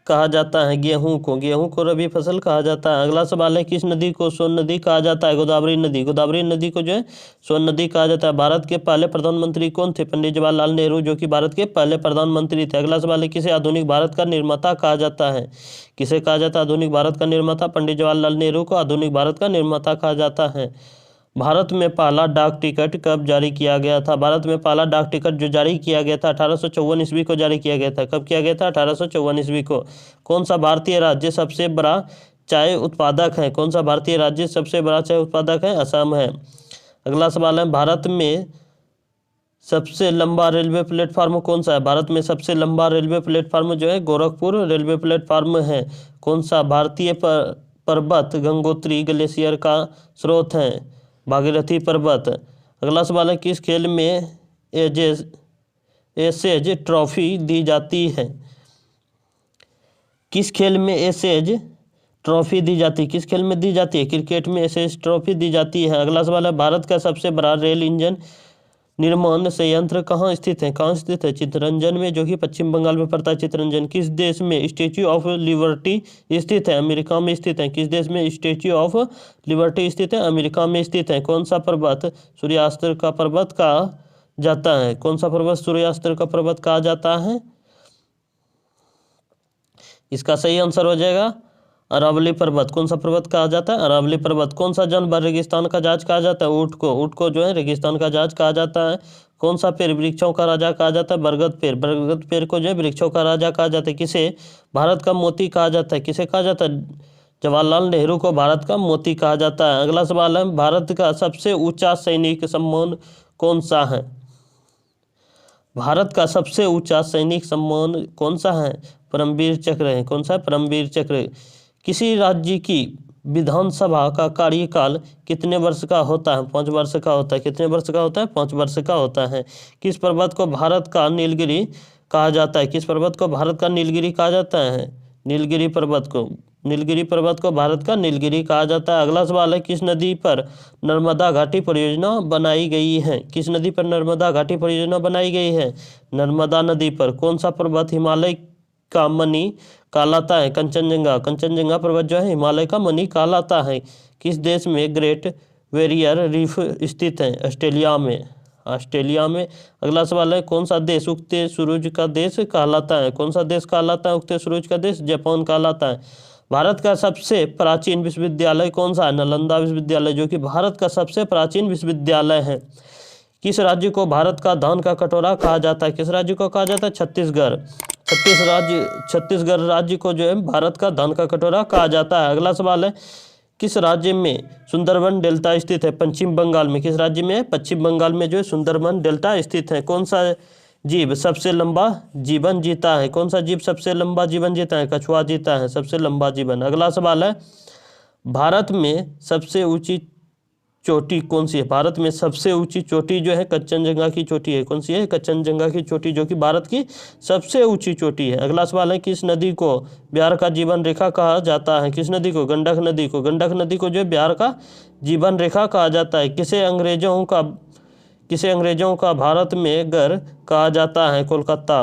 Speaker 1: कहा जाता है? गेहूं को। गेहूं को रबी फसल कहा जाता है। अगला सवाल है, किस नदी को सोन नदी कहा जाता है? गोदावरी नदी। गोदावरी नदी को जो है सोन नदी कहा जाता है। भारत के पहले प्रधानमंत्री कौन थे? पंडित जवाहरलाल नेहरू, जो कि भारत के पहले प्रधानमंत्री थे। अगला सवाल है, किसे आधुनिक भारत का निर्माता कहा जाता है? किसे कहा जाता है आधुनिक भारत का निर्माता? पंडित जवाहरलाल नेहरू को आधुनिक भारत का निर्माता कहा जाता है। भारत में पहला डाक टिकट कब जारी किया गया था? भारत में पहला डाक टिकट जो जारी किया गया था 1854 ईस्वी को जारी किया गया था। कब किया गया था? 1854 ईस्वी को। कौन सा भारतीय राज्य सबसे बड़ा चाय उत्पादक है? कौन सा भारतीय राज्य सबसे बड़ा चाय उत्पादक है? असम है। अगला सवाल है, भारत में सबसे लंबा रेलवे प्लेटफार्म कौन सा है? भारत में सबसे लंबा रेलवे प्लेटफार्म जो है गोरखपुर रेलवे प्लेटफार्म है। कौन सा? भारतीय पर्वत गंगोत्री ग्लेशियर का स्रोत है, भागीरथी पर्वत। अगला सवाल है, किस खेल में एसेज ट्रॉफी दी जाती है? किस खेल में एसेज ट्रॉफी दी जाती है? किस खेल में दी जाती है? क्रिकेट में एसेज ट्रॉफी दी जाती है। अगला सवाल है, भारत का सबसे बड़ा रेल इंजन निर्माण संयंत्र कहाँ स्थित है? कहाँ स्थित है? चित्तरंजन में, जो कि पश्चिम बंगाल में पड़ता है चित्तरंजन। किस देश में स्टैच्यू ऑफ लिबर्टी स्थित है? अमेरिका में स्थित है। किस देश में स्टैच्यू ऑफ लिबर्टी स्थित है? अमेरिका में स्थित है। कौन सा पर्वत सूर्यास्त का पर्वत कहा जाता है? कौन सा पर्वत सूर्यास्त का पर्वत कहा जाता है? इसका सही आंसर हो जाएगा अरावली पर्वत। कौन सा पर्वत कहा जाता है? अरावली पर्वत। कौन सा जानवर रेगिस्तान का जहाज कहा जाता है? ऊँट को। ऊँट को जो है रेगिस्तान का जहाज कहा जाता है। कौन सा पेड़ वृक्षों का राजा कहा जाता है? बरगद पेड़। बरगद पेड़ को जो है वृक्षों का राजा कहा जाता है। किसे भारत का मोती कहा जाता है? किसे कहा जाता है? जवाहरलाल नेहरू को भारत का मोती कहा जाता है। अगला सवाल है, भारत का सबसे ऊंचा सैनिक सम्मान कौन सा है? भारत का सबसे ऊंचा सैनिक सम्मान कौन सा है? परमवीर चक्र है। कौन सा है? परमवीर चक्र। किसी राज्य की विधानसभा का कार्यकाल कितने वर्ष का होता है? 5 वर्ष का होता है। कितने वर्ष का होता है? 5 वर्ष का होता है। किस पर्वत को भारत का नीलगिरी कहा जाता है? किस पर्वत को भारत का नीलगिरी कहा जाता है? नीलगिरी पर्वत को। नीलगिरी पर्वत को भारत का नीलगिरी कहा जाता है। अगला सवाल है, किस नदी पर नर्मदा घाटी परियोजना बनाई गई है? किस नदी पर नर्मदा घाटी परियोजना बनाई गई है? नर्मदा नदी पर। कौन सा पर्वत हिमालय का मणि कहलाता है? कंचनजंगा। कंचनजंगा पर्वत जो है हिमालय का मणि कहलाता है। किस देश में ग्रेट बैरियर रीफ स्थित है? ऑस्ट्रेलिया में। ऑस्ट्रेलिया में। अगला सवाल है, कौन सा देश उगते सूरज का देश कहलाता है? कौन सा देश कहलाता है उगते सूरज का देश? जापान कहलाता है। भारत का सबसे प्राचीन विश्वविद्यालय कौन सा है? नालंदा विश्वविद्यालय, जो कि भारत का सबसे प्राचीन विश्वविद्यालय है। किस राज्य को भारत का धान का कटोरा कहा जाता है? किस राज्य को कहा जाता है? छत्तीसगढ़। छत्तीसगढ़ राज्य को जो है भारत का धान का कटोरा कहा जाता है। अगला सवाल है, किस राज्य में सुंदरबन डेल्टा स्थित है? पश्चिम बंगाल में। किस राज्य में? पश्चिम बंगाल में जो है सुंदरबन डेल्टा स्थित है। कौन सा जीव सबसे लंबा जीवन जीता है? कौन सा जीव सबसे लंबा जीवन जीता है? कछुआ जीता है सबसे लंबा जीवन। अगला सवाल है, भारत में सबसे ऊंची चोटी कौन सी है? भारत में सबसे ऊंची चोटी जो है कंचनजंगा की चोटी है। कौन सी है? कंचनजंगा की चोटी, जो कि भारत की सबसे ऊंची चोटी है। अगला सवाल है, किस नदी को बिहार का जीवन रेखा कहा जाता है? किस नदी को? गंडक नदी को। गंडक नदी को जो है बिहार का जीवन रेखा कहा जाता है। किसे अंग्रेजों का भारत में घर कहा जाता है? कोलकाता।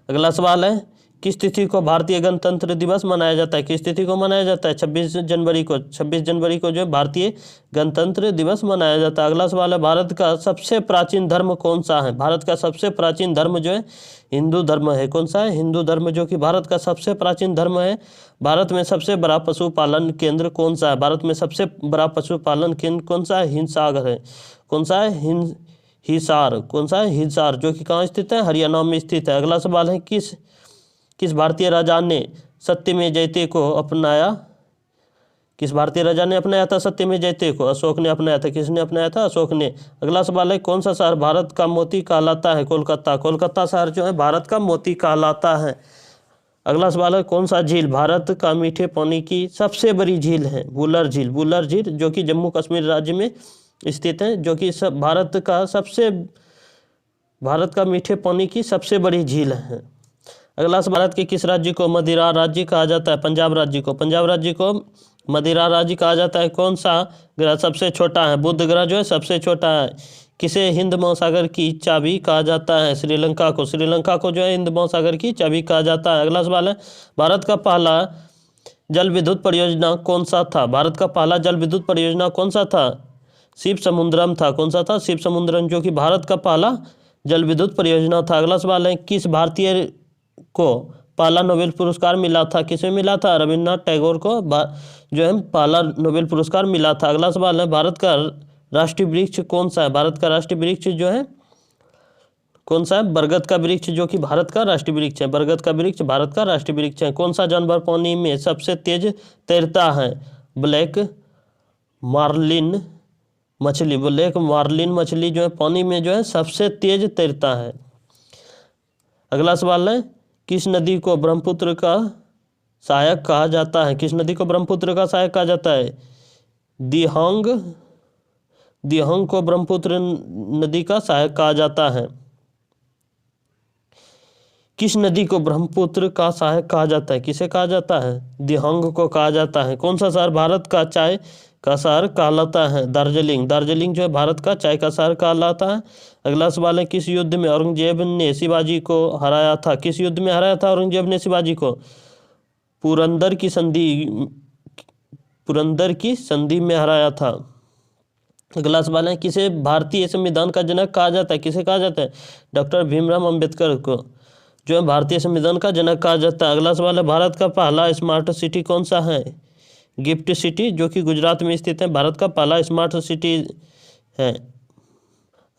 Speaker 1: अगला सवाल है, किस तिथि को भारतीय गणतंत्र दिवस मनाया जाता है? किस तिथि को मनाया जाता है? 26 जनवरी को। 26 जनवरी को जो है भारतीय गणतंत्र दिवस मनाया जाता है। अगला सवाल है, भारत का सबसे प्राचीन धर्म कौन सा है? भारत का सबसे प्राचीन धर्म जो है हिंदू धर्म है। कौन सा है? हिंदू धर्म, जो कि भारत का सबसे प्राचीन धर्म है। भारत में सबसे बड़ा पशुपालन केंद्र कौन सा है? भारत में सबसे बड़ा पशुपालन केंद्र कौन सा है? हिसार है। कौन सा है? हिसार। कौन सा है? हिसार, जो कि कहाँ स्थित है? हरियाणा में स्थित है। अगला सवाल है, किस भारतीय राजा ने सत्यमेव जयते को अपनाया? किस भारतीय राजा ने अपनाया था सत्यमेव जयते को? अशोक ने अपनाया था। किसने अपनाया था? अशोक ने। अगला सवाल है, कौन सा शहर भारत का मोती कहलाता है? कोलकाता। कोलकाता शहर जो है भारत का मोती कहलाता है। अगला सवाल है, कौन सा झील भारत का मीठे पानी की सबसे बड़ी झील है? वुलर झील। वुलर झील, जो कि जम्मू कश्मीर राज्य में स्थित है, जो कि भारत का मीठे पानी की सबसे बड़ी झील है। अगला सवाल, भारत के किस राज्य को मदिरा राज्य कहा जाता है? पंजाब राज्य को। पंजाब राज्य को मदिरा राज्य कहा जाता है। कौन सा ग्रह सबसे छोटा है? बुध ग्रह जो है सबसे छोटा है। किसे हिंद महासागर की चाबी कहा जाता है? श्रीलंका को। श्रीलंका को जो है हिंद महासागर की चाबी कहा जाता है। अगला सवाल है, भारत का पहला जल विद्युत परियोजना कौन सा था? भारत का पहला जल विद्युत परियोजना कौन सा था? शिव समुद्रम था। कौन सा था? शिव समुद्रम, जो कि भारत का पहला जल विद्युत परियोजना था। अगला सवाल है, किस भारतीय को पहला नोबेल पुरस्कार मिला था? किसे मिला था? रविन्द्रनाथ टैगोर को जो है पहला नोबेल पुरस्कार मिला था। अगला सवाल है, भारत का राष्ट्रीय वृक्ष कौन सा है? भारत का राष्ट्रीय वृक्ष जो है कौन सा है? बरगद का वृक्ष, जो कि भारत का राष्ट्रीय वृक्ष है। बरगद का वृक्ष भारत का राष्ट्रीय वृक्ष है। कौन सा जानवर पानी में सबसे तेज तैरता है? ब्लैक मार्लिन मछली, बोले कि मार्लिन मछली जो है पानी में जो है सबसे तेज तैरता है। अगला सवाल है, किस नदी को ब्रह्मपुत्र का सहायक कहा जाता है? किस नदी को ब्रह्मपुत्र का सहायक कहा जाता है? दिहोंग, दिहोंग को ब्रह्मपुत्र नदी का सहायक कहा जाता है। किस नदी को ब्रह्मपुत्र का सहायक कहा जाता है? किसे कहा जाता है? दिहोंग को कहा जाता है। कौन सा शहर भारत का चाय का शहर कहलाता है? दार्जिलिंग, दार्जिलिंग जो है भारत का चाय का शहर कहलाता है। अगला सवाल है, किस युद्ध में औरंगजेब ने शिवाजी को हराया था? किस युद्ध में हराया था औरंगजेब ने शिवाजी को? पुरंदर की संधि, पुरंदर की संधि में हराया था। अगला सवाल है, किसे भारतीय संविधान का जनक कहा जाता है? किसे कहा जाता है? डॉक्टर भीमराव अंबेडकर को जो है भारतीय संविधान का जनक कहा जाता है। अगला सवाल है, भारत का पहला स्मार्ट सिटी कौन सा है? गिफ्ट सिटी, जो कि गुजरात में स्थित है, भारत का पहला स्मार्ट सिटी है।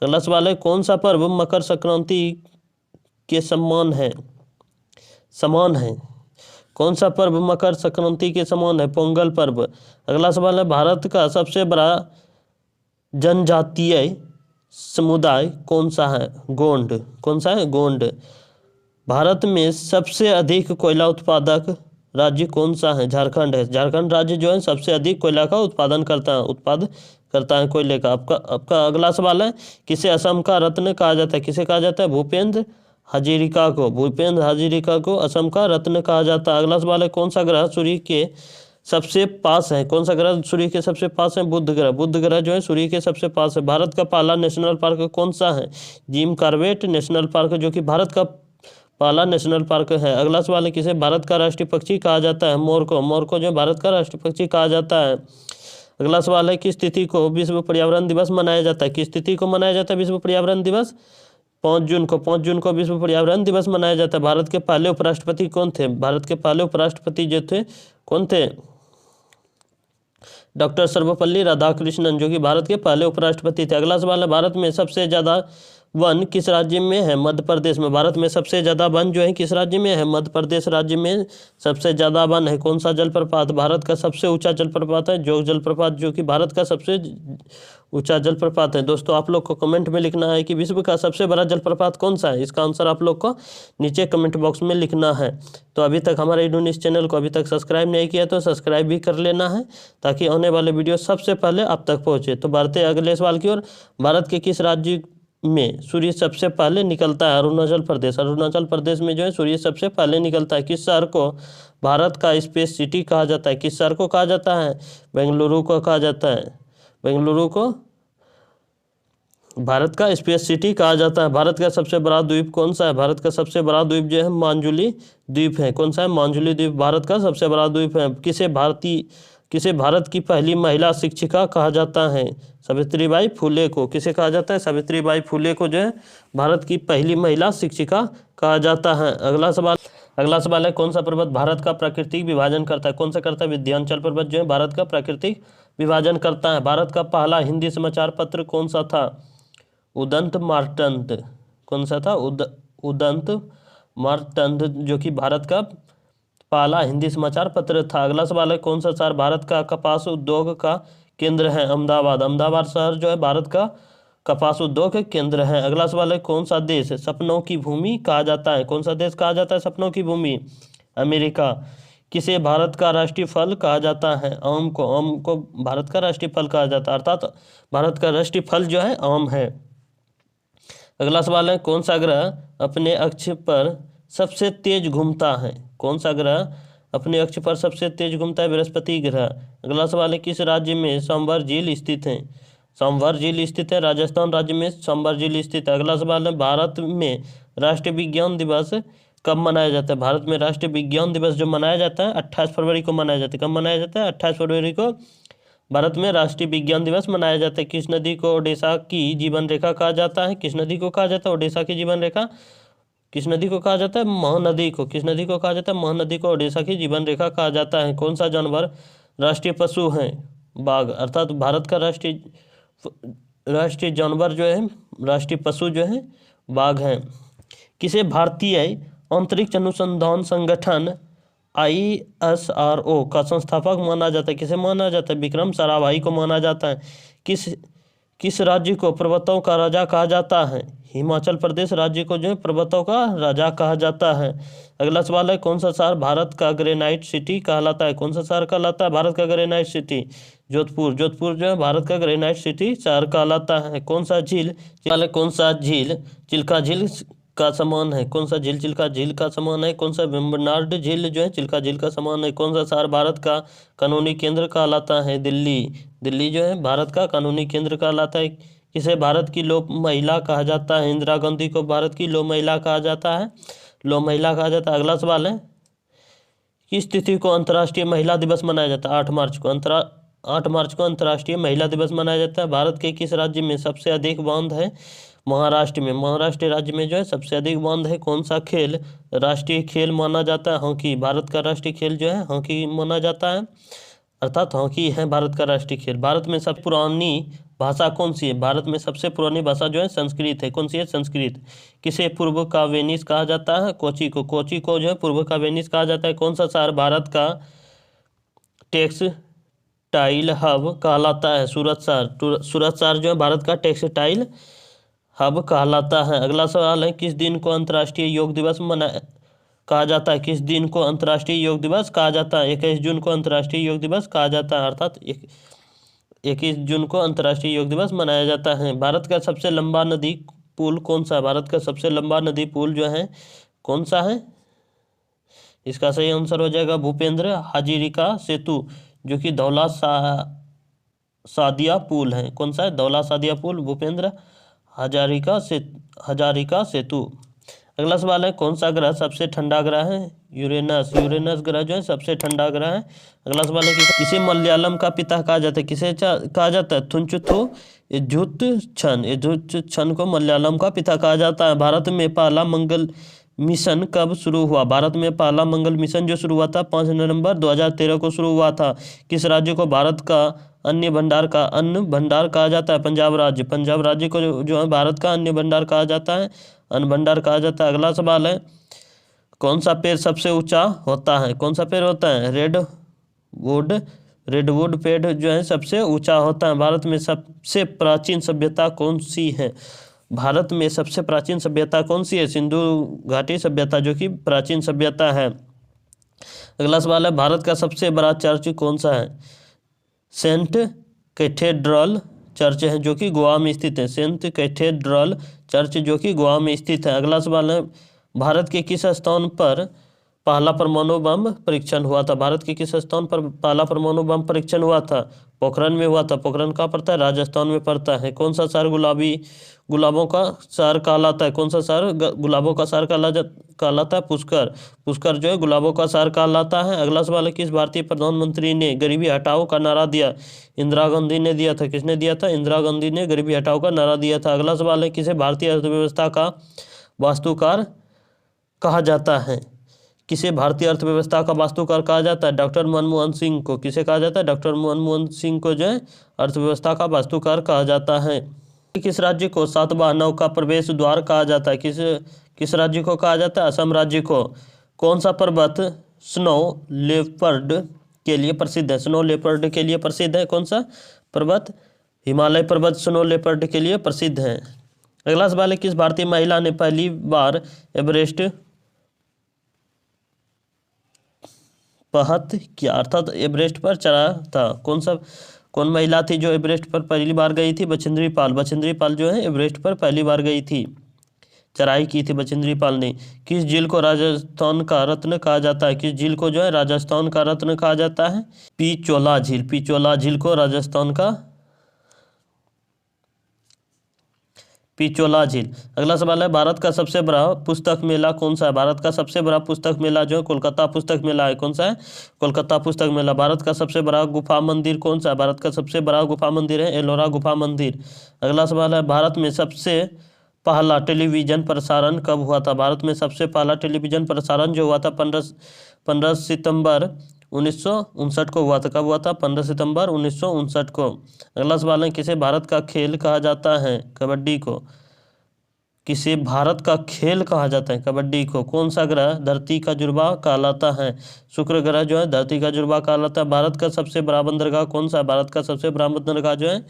Speaker 1: अगला सवाल है, कौन सा पर्व मकर संक्रांति के समान है? समान है। कौन सा पर्व मकर संक्रांति के समान है? पोंगल पर्व। अगला सवाल है, भारत का सबसे बड़ा जनजातीय समुदाय कौन सा है? गोंड। कौन सा है? गोंड। भारत में सबसे अधिक कोयला उत्पादक राज्य कौन सा है? झारखंड है। झारखंड राज्य जो है सबसे अधिक कोयला का उत्पादन करता है कोयले का। आपका अगला सवाल है, किसे असम का रत्न कहा जाता है? किसे कहा जाता है? भूपेंद्र हजारिका को, भूपेंद्र हजारिका को असम का रत्न कहा जाता है। अगला सवाल है, कौन सा ग्रह सूर्य के सबसे पास है? कौन सा ग्रह सूर्य के सबसे पास है? बुध ग्रह। बुध ग्रह जो है सूर्य के सबसे पास है। भारत का पहला नेशनल पार्क कौन सा है? जिम कॉर्बेट नेशनल पार्क, जो कि भारत का पहला नेशनल पार्क है। अगला सवाल है, किसे भारत का राष्ट्रीय पक्षी कहा जाता है? मोर को, मोर को जो भारत का राष्ट्रीय पक्षी कहा जाता है। अगला सवाल है, किस तिथि को विश्व पर्यावरण दिवस मनाया जाता है? किस तिथि को मनाया जाता है विश्व पर्यावरण दिवस? 5 जून को, 5 जून को विश्व पर्यावरण दिवस मनाया जाता है। भारत के पहले उपराष्ट्रपति कौन थे? भारत के पहले उपराष्ट्रपति जो थे कौन थे? डॉक्टर सर्वपल्ली राधाकृष्णन, जो कि भारत के पहले उपराष्ट्रपति थे। अगला सवाल है, भारत में सबसे ज्यादा वन किस राज्य में है? मध्य प्रदेश में। भारत में सबसे ज्यादा वन जो है किस राज्य में है? मध्य प्रदेश राज्य में सबसे ज्यादा वन है। कौन सा जलप्रपात भारत का सबसे ऊंचा जलप्रपात है? जोग जलप्रपात, जो कि भारत का सबसे ऊंचा जलप्रपात है। दोस्तों, आप लोग को कमेंट में लिखना है कि विश्व का सबसे बड़ा जलप्रपात कौन सा है। इसका आंसर आप लोग को नीचे कमेंट बॉक्स में लिखना है। तो अभी तक हमारे इडू न्यूज़ चैनल को अभी तक सब्सक्राइब नहीं किया तो सब्सक्राइब भी कर लेना है, ताकि आने वाले वीडियो सबसे पहले आप तक पहुँचे। तो बढ़ते अगले सवाल की ओर। भारत के किस राज्य में सूर्य सबसे पहले निकलता है? अरुणाचल प्रदेश। अरुणाचल प्रदेश में जो है सूर्य सबसे पहले निकलता है। किस शहर को भारत का स्पेस सिटी कहा जाता है? किस शहर को कहा जाता है? बेंगलुरु को कहा जाता है। बेंगलुरु को भारत का स्पेस सिटी कहा जाता है। भारत का सबसे बड़ा द्वीप कौन सा है? भारत का सबसे बड़ा द्वीप जो है मांजुली द्वीप है। कौन सा है? मांजुली द्वीप भारत का सबसे बड़ा द्वीप है। किसे भारत की पहली महिला शिक्षिका कहा जाता है? सावित्रीबाई फुले को। किसे कहा जाता है? सावित्रीबाई फुले को जो है भारत की पहली महिला शिक्षिका कहा जाता है। अगला सवाल है, कौन सा पर्वत भारत का प्राकृतिक विभाजन करता है? कौन सा करता है? विंध्याचल पर्वत जो है भारत का प्राकृतिक विभाजन करता है। भारत का पहला हिंदी समाचार पत्र कौन सा था? उदंत मार्तंड। कौन सा था? उदंत मार्तंड, जो कि भारत का पहला हिंदी समाचार पत्र था। अगला सवाल है, कौन सा शहर भारत का कपास उद्योग का केंद्र है? अहमदाबाद। अहमदाबाद शहर जो है भारत का कपास उद्योग का केंद्र है। अगला सवाल है, कौन सा देश सपनों की भूमि कहा जाता है? कौन सा देश कहा जाता है सपनों की भूमि? अमेरिका। किसे भारत का राष्ट्रीय फल कहा जाता है? आम को। आम को भारत का राष्ट्रीय फल कहा जाता है, अर्थात भारत का राष्ट्रीय फल जो है आम है। अगला सवाल है, कौन सा ग्रह अपने अक्ष पर सबसे तेज घूमता है? कौन सा ग्रह अपने अक्ष पर सबसे तेज घूमता है? बृहस्पति ग्रह। अगला सवाल है, किस राज्य में सांभर झील स्थित है? सांभर झील स्थित है राजस्थान राज्य में सांभर झील स्थित है। अगला सवाल है, भारत में राष्ट्रीय विज्ञान दिवस कब मनाया जाता है? भारत में राष्ट्रीय विज्ञान दिवस जो मनाया जाता है 28 फरवरी को मनाया जाता है। कब मनाया जाता है? 28 फरवरी को भारत में राष्ट्रीय विज्ञान दिवस मनाया जाता है। किस नदी को ओडिशा की जीवन रेखा कहा जाता है? किस नदी को कहा जाता है ओडिशा की जीवन रेखा? किस नदी को कहा जाता है? महानदी को। किस नदी को कहा जाता है? महानदी को ओडिशा की जीवन रेखा कहा जाता है। कौन सा जानवर राष्ट्रीय पशु है? बाघ, अर्थात भारत का राष्ट्रीय जानवर जो है, राष्ट्रीय पशु जो है बाघ है। किसे भारतीय अंतरिक्ष अनुसंधान संगठन ISRO का संस्थापक माना जाता है? किसे माना जाता है? विक्रम साराभाई को माना जाता है। किस राज्य को पर्वतों का राजा कहा जाता है? हिमाचल प्रदेश राज्य को जो है पर्वतों का राजा कहा जाता है। अगला सवाल है, कौन सा शहर भारत का ग्रेनाइट सिटी कहलाता है? कौन सा शहर कहलाता है भारत का ग्रेनाइट सिटी? जोधपुर। जोधपुर जो है भारत का ग्रेनाइट सिटी शहर कहलाता है। कौन सा झील चिल्का झील का समान है? कौन सा झील चिल्का झील का समान है? कौन सा वेम्बनाड झील जो है चिल्का झील का समान है? कौन सा शहर भारत का कानूनी केंद्र कहलाता है? दिल्ली। दिल्ली जो है भारत का कानूनी केंद्र कहलाता है। किसे भारत की लोक महिला कहा जाता है? इंदिरा गांधी को भारत की लोक महिला कहा जाता है। लोक महिला कहा जाता है। अगला सवाल है, किस तिथि को अंतर्राष्ट्रीय महिला दिवस मनाया जाता है? 8 मार्च को 8 मार्च को अंतर्राष्ट्रीय महिला दिवस मनाया जाता है। भारत के किस राज्य में सबसे अधिक बांध है? महाराष्ट्र में। महाराष्ट्र राज्य में जो है सबसे अधिक बांध है। कौन सा खेल राष्ट्रीय खेल माना जाता है? हॉकी। भारत का राष्ट्रीय खेल जो है हॉकी माना जाता है, अर्थात हॉकी है भारत का राष्ट्रीय खेल। भारत में सबसे पुरानी भाषा कौन सी है? भारत में सबसे पुरानी भाषा जो है संस्कृत है। कौन सी है? संस्कृत। किसे पूर्व का वेनिस कहा जाता है? कोची को। कोची को जो है पूर्व का वेनिस कहा जाता है। कौन सा शहर भारत का टेक्सटाइल हब कहलाता है? सूरत शहर। सूरत शहर जो है भारत का टेक्सटाइल हब कहलाता है। अगला सवाल है, किस दिन को अंतर्राष्ट्रीय योग दिवस कहा जाता है? किस दिन को अंतर्राष्ट्रीय योग दिवस कहा जाता है? 21 जून को अंतर्राष्ट्रीय योग दिवस कहा जाता है, अर्थात 21 जून को अंतर्राष्ट्रीय योग दिवस मनाया जाता है। भारत का सबसे लंबा नदी पुल कौन सा है? भारत का सबसे लंबा नदी पुल जो है कौन सा है? इसका सही आंसर हो जाएगा भूपेंद्र हाजरिका सेतु, जो कि धौला सादिया पुल है। कौन सा है? धौला सादिया पुल, भूपेंद्र हजारिका सेतु। अगला सवाल है, कौन सा ग्रह सबसे ठंडा ग्रह है? यूरेनस। यूरेनस ग्रह जो है सबसे ठंडा ग्रह है। अगला सवाल है, किसे मलयालम का पिता कहा जाता है? किसे कहा जाता है? थुंचथो एजुथछन को मलयालम का पिता कहा जाता है। भारत में पहला मंगल मिशन कब शुरू हुआ? भारत में पहला मंगल मिशन जो शुरू हुआ था 5 नवंबर 2013 को शुरू हुआ था। किस राज्य को भारत का अन्न भंडार कहा जाता है? पंजाब राज्य। पंजाब राज्य को जो है भारत का अन्न भंडार कहा जाता है, अन्न भंडार कहा जाता है। अगला सवाल है, कौन सा पेड़ सबसे ऊंचा होता है? कौन सा पेड़ होता है? रेडवुड पेड़ जो है सबसे ऊंचा होता है। भारत में सबसे प्राचीन सभ्यता कौन सी है? भारत में सबसे प्राचीन सभ्यता कौन सी है? सिंधु घाटी सभ्यता, जो कि प्राचीन सभ्यता है। अगला सवाल है, भारत का सबसे बड़ा चर्च कौन सा है? सेंट कैथेड्रल चर्च है, जो कि गोवा में स्थित है। सेंट कैथेड्रल चर्च जो कि गोवा में स्थित है। अगला सवाल है, भारत के किस स्थान पर पहला परमाणु बम परीक्षण हुआ था? भारत के किस स्थान पर पहला परमाणु बम परीक्षण हुआ था? पोखरण में हुआ था। पोखरण कहाँ पड़ता है? राजस्थान में पड़ता है। कौन सा शहर गुलाबों का शहर कहलाता है? कौन सा शहर गुलाबों का शहर कहलाता है? पुष्कर। पुष्कर जो है गुलाबों का शहर कहलाता है। अगला सवाल है, किस भारतीय प्रधानमंत्री ने गरीबी हटाओ का नारा दिया? इंदिरा गांधी ने दिया था। किसने दिया था? इंदिरा गांधी ने गरीबी हटाओ का नारा दिया था। अगला सवाल है, किसे भारतीय अर्थव्यवस्था का वास्तुकार कहा जाता है? किसे भारतीय अर्थव्यवस्था का वास्तुकार कहा जाता है? डॉक्टर मनमोहन सिंह को। किसे कहा जाता है? डॉक्टर मनमोहन सिंह को जो है अर्थव्यवस्था का वास्तुकार कहा जाता है। किस राज्य को सातवां नौका प्रवेश द्वार कहा जाता है? किस राज्य को कहा जाता है? असम राज्य को। कौन सा पर्वत स्नो लेपर्ड के लिए प्रसिद्ध है? स्नो लेपर्ड के लिए प्रसिद्ध है। कौन सा पर्वत? हिमालय पर्वत स्नो लेपर्ड के लिए प्रसिद्ध है। अगला सवाल है, किस भारतीय महिला ने पहली बार एवरेस्ट पहत किया, अर्थात एवरेस्ट पर चढ़ा था? कौन महिला थी जो एवरेस्ट पर पहली बार गई थी? बछेंद्री पाल। बछेंद्री पाल जो है एवरेस्ट पर पहली बार गई थी, चढ़ाई की थी बछेंद्री पाल ने। किस झील को राजस्थान का रत्न कहा जाता है? किस झील को जो है राजस्थान का रत्न कहा जाता है? पिचोला झील। पिचोला झील को राजस्थान का पिचोला झील। अगला सवाल है, भारत का सबसे बड़ा पुस्तक मेला कौन सा है? भारत का सबसे बड़ा पुस्तक मेला जो है कोलकाता पुस्तक मेला है। कौन सा है? कोलकाता पुस्तक मेला। भारत का सबसे बड़ा गुफा मंदिर कौन सा है? भारत का सबसे बड़ा गुफा मंदिर है एलोरा गुफा मंदिर। अगला सवाल है, भारत में सबसे पहला टेलीविजन प्रसारण कब हुआ था? भारत में सबसे पहला टेलीविजन प्रसारण जो हुआ था 15 सितंबर 1959 को हुआ था। कब हुआ था? 15 सितंबर 1959 को। अगला सवाल है, किसे भारत का खेल कहा जाता है? कबड्डी को। किसे भारत का खेल कहा जाता है? कबड्डी को। कौन सा ग्रह धरती का जुड़वा कहलाता है? शुक्र ग्रह जो है धरती का जुड़वा कहलाता है। भारत का सबसे बड़ा बंदरगाह कौन सा है? भारत का सबसे बड़ा बंदरगाह जो है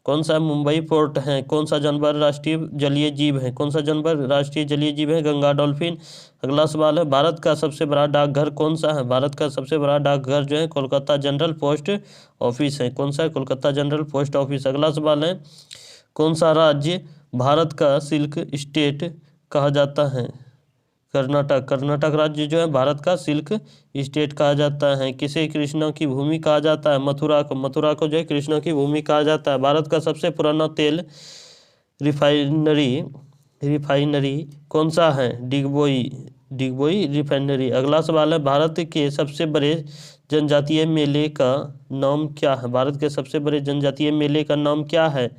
Speaker 1: कौन सा मुंबई पोर्ट है? कौन सा जानवर राष्ट्रीय जलीय जीव है? कौन सा जानवर राष्ट्रीय जलीय जीव है? गंगा डॉल्फिन। अगला सवाल है, भारत का सबसे बड़ा डाकघर कौन सा है? भारत का सबसे बड़ा डाकघर जो है कोलकाता जनरल पोस्ट ऑफिस है। कौन सा है? Kolkata general post office. अगला सवाल है, कौन सा राज्य भारत का सिल्क स्टेट कहा जाता है? कर्नाटक। कर्नाटक राज्य जो है भारत का सिल्क स्टेट कहा जाता है। किसे कृष्णा की भूमि कहा जाता है? मथुरा को। मथुरा को जो है कृष्णा की भूमि कहा जाता है। भारत का सबसे पुराना तेल रिफाइनरी कौन सा है? डिगबोई रिफाइनरी। अगला सवाल है, भारत के सबसे बड़े जनजातीय मेले का नाम क्या है? भारत के सबसे बड़े जनजातीय मेले का नाम क्या है?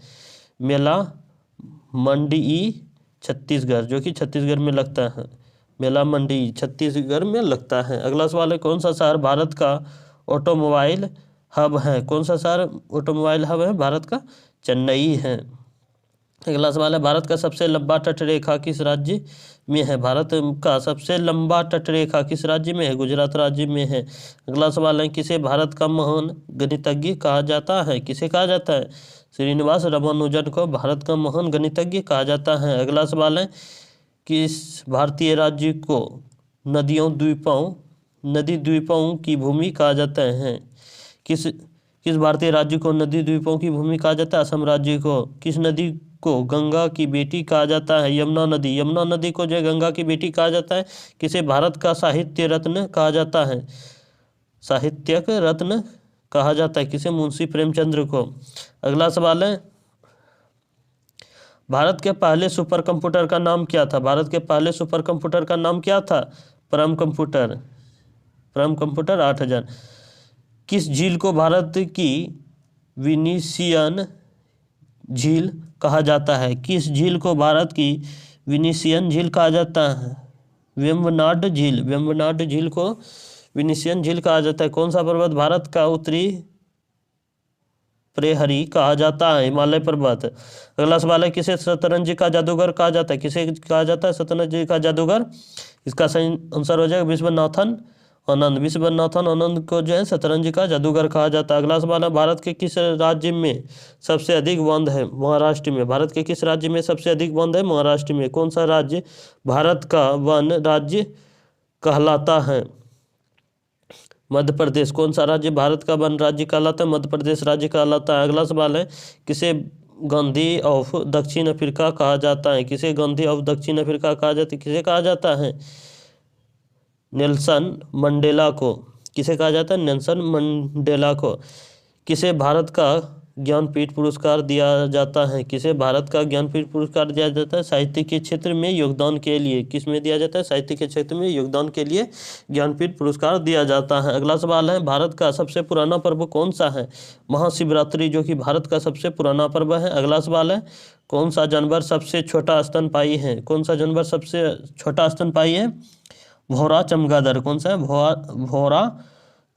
Speaker 1: मेला मंडी छत्तीसगढ़, जो कि छत्तीसगढ़ में लगता है। मेला मंडी छत्तीसगढ़ में लगता है। अगला सवाल है, कौन सा शहर भारत का ऑटोमोबाइल हब है? कौन सा शहर ऑटोमोबाइल हब है? भारत का चेन्नई है। अगला सवाल है, भारत का सबसे लंबा तटरेखा किस राज्य में है? भारत का सबसे लंबा तटरेखा किस राज्य में है? गुजरात राज्य में है। अगला सवाल है, किसे भारत का महान गणितज्ञ कहा जाता है? किसे कहा जाता है? श्रीनिवास रामानुजन को भारत का महान गणितज्ञ कहा जाता है। अगला सवाल है, किस भारतीय राज्य को नदी द्वीपों की भूमि कहा जाता है? किस भारतीय राज्य को नदी द्वीपों की भूमि कहा जाता है? असम राज्य को। किस नदी को गंगा की बेटी कहा जाता है? यमुना नदी। यमुना नदी को जो है गंगा की बेटी कहा जाता है। किसे भारत का साहित्य रत्न कहा जाता है? साहित्यक रत्न कहा जाता है। किसे? मुंशी प्रेमचंद्र को। अगला सवाल है, भारत के पहले सुपर कंप्यूटर का नाम क्या था? भारत के पहले सुपर कंप्यूटर का नाम क्या था? परम कंप्यूटर 8000। किस झील को भारत की विनीसियन झील कहा जाता है? किस झील को भारत की विनीसियन झील कहा जाता है? वेम्बनाड झील को विनीसियन झील कहा जाता है। कौन सा पर्वत भारत का उत्तरी प्रेहरी कहा जाता है? हिमालय पर्वत। अगला सवाल है, किसे शतरंज का जादूगर कहा जाता है? किसे कहा जाता है शतरंज का जादूगर? इसका सही आंसर हो जाएगा विश्वनाथन आनंद। विश्वनाथन आनंद को जो है शतरंज का जादूगर कहा जाता है। अगला सवाल है, भारत के किस राज्य में सबसे अधिक वन है? महाराष्ट्र में। भारत के किस राज्य में सबसे अधिक वन है? महाराष्ट्र में। कौन सा राज्य भारत का वन राज्य कहलाता है? मध्य प्रदेश। कौन सा राज्य भारत का वन राज्य कहलाता है? मध्य प्रदेश राज्य कहलाता है। अगला सवाल है, किसे गांधी ऑफ दक्षिण अफ्रीका कहा जाता है? किसे गांधी ऑफ दक्षिण अफ्रीका कहा जाता है? किसे कहा जाता है? नेल्सन मंडेला को। किसे कहा जाता है? नेल्सन मंडेला को। किसे भारत का ज्ञानपीठ पुरस्कार दिया जाता है? किसे भारत का ज्ञानपीठ पुरस्कार दिया जाता है? साहित्य के क्षेत्र में योगदान के लिए। किस में दिया जाता है? साहित्य के क्षेत्र में योगदान के लिए ज्ञानपीठ पुरस्कार दिया जाता है। अगला सवाल है, भारत का सबसे पुराना पर्व कौन सा है? महाशिवरात्रि, जो कि भारत का सबसे पुराना पर्व है। अगला सवाल है, कौन सा जानवर सबसे छोटा स्तनपायी है? कौन सा जानवर सबसे छोटा स्तनपायी है? भौरा चमगादड़। कौन सा है? भौरा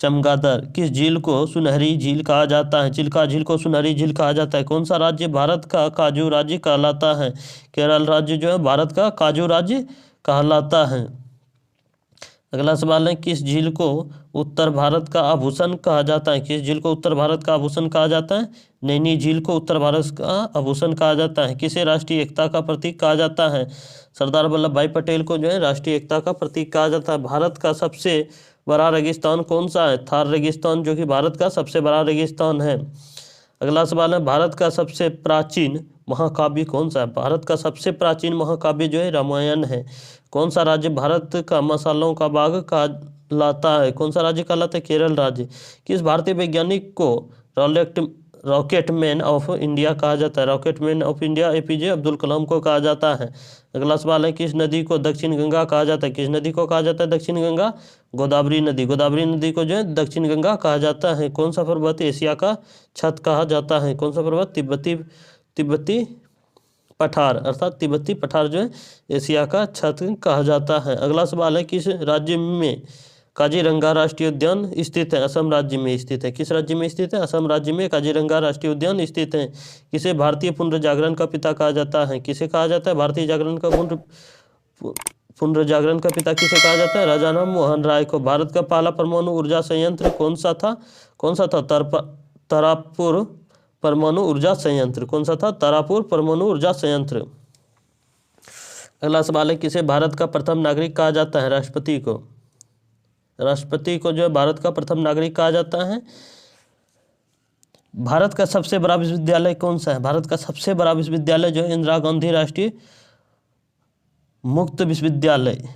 Speaker 1: चमगादड़। किस झील को सुनहरी झील कहा जाता है? चिल्का झील को सुनहरी झील कहा जाता है। कौन सा राज्य भारत का काजू राज्य कहलाता है? केरल राज्य जो है भारत का काजू राज्य कहलाता है। अगला सवाल है, किस झील को उत्तर भारत का आभूषण कहा जाता है? किस झील को उत्तर भारत का आभूषण कहा जाता है? नैनी झील को उत्तर भारत का आभूषण कहा जाता है। किसे राष्ट्रीय एकता का प्रतीक कहा जाता है? सरदार वल्लभ भाई पटेल को जो है राष्ट्रीय एकता का प्रतीक कहा जाता है। भारत का सबसे बड़ा रेगिस्तान कौन सा है? थार रेगिस्तान, जो कि भारत का सबसे बड़ा रेगिस्तान है। अगला सवाल है, भारत का सबसे प्राचीन महाकाव्य कौन सा है? भारत का सबसे प्राचीन महाकाव्य जो है रामायण है। कौन सा राज्य भारत का मसालों का बाग कहलाता है? कौन सा राज्य कहलाता है? केरल राज्य। किस भारतीय वैज्ञानिक को रॉकेट मैन ऑफ इंडिया कहा जाता है? Rocket man of India APJ Abdul Kalam को कहा जाता है। अगला सवाल है, किस नदी को दक्षिण गंगा कहा जाता है? किस नदी को कहा जाता है दक्षिण गंगा? गोदावरी नदी। गोदावरी नदी को जो है दक्षिण गंगा कहा जाता है। कौन सा पर्वत एशिया का छत कहा जाता है? कौन सा पर्वत? तिब्बती पठार, अर्थात तिब्बती पठार जो है एशिया का छत कहा जाता है। अगला सवाल है, किस राज्य में काजीरंगा राष्ट्रीय उद्यान स्थित है? असम राज्य में स्थित है। किस राज्य में स्थित है? असम राज्य में काजीरंगा राष्ट्रीय उद्यान स्थित है। किसे भारतीय पुनर्जागरण का पिता कहा जाता है? किसे कहा जाता है भारतीय जागरण का पुनर्जागरण का पिता किसे कहा जाता है? राजा राम मोहन राय को। भारत का पहला परमाणु ऊर्जा संयंत्र कौन सा था? तारापुर परमाणु ऊर्जा संयंत्र। कौन सा था? तारापुर परमाणु ऊर्जा संयंत्र। अगला सवाल है, किसे भारत का प्रथम नागरिक कहा जाता है? राष्ट्रपति को। राष्ट्रपति को जो है भारत का प्रथम नागरिक कहा जाता है। भारत का सबसे बड़ा विश्वविद्यालय कौन सा है? भारत का सबसे बड़ा विश्वविद्यालय जो है इंदिरा गांधी राष्ट्रीय मुक्त विश्वविद्यालय।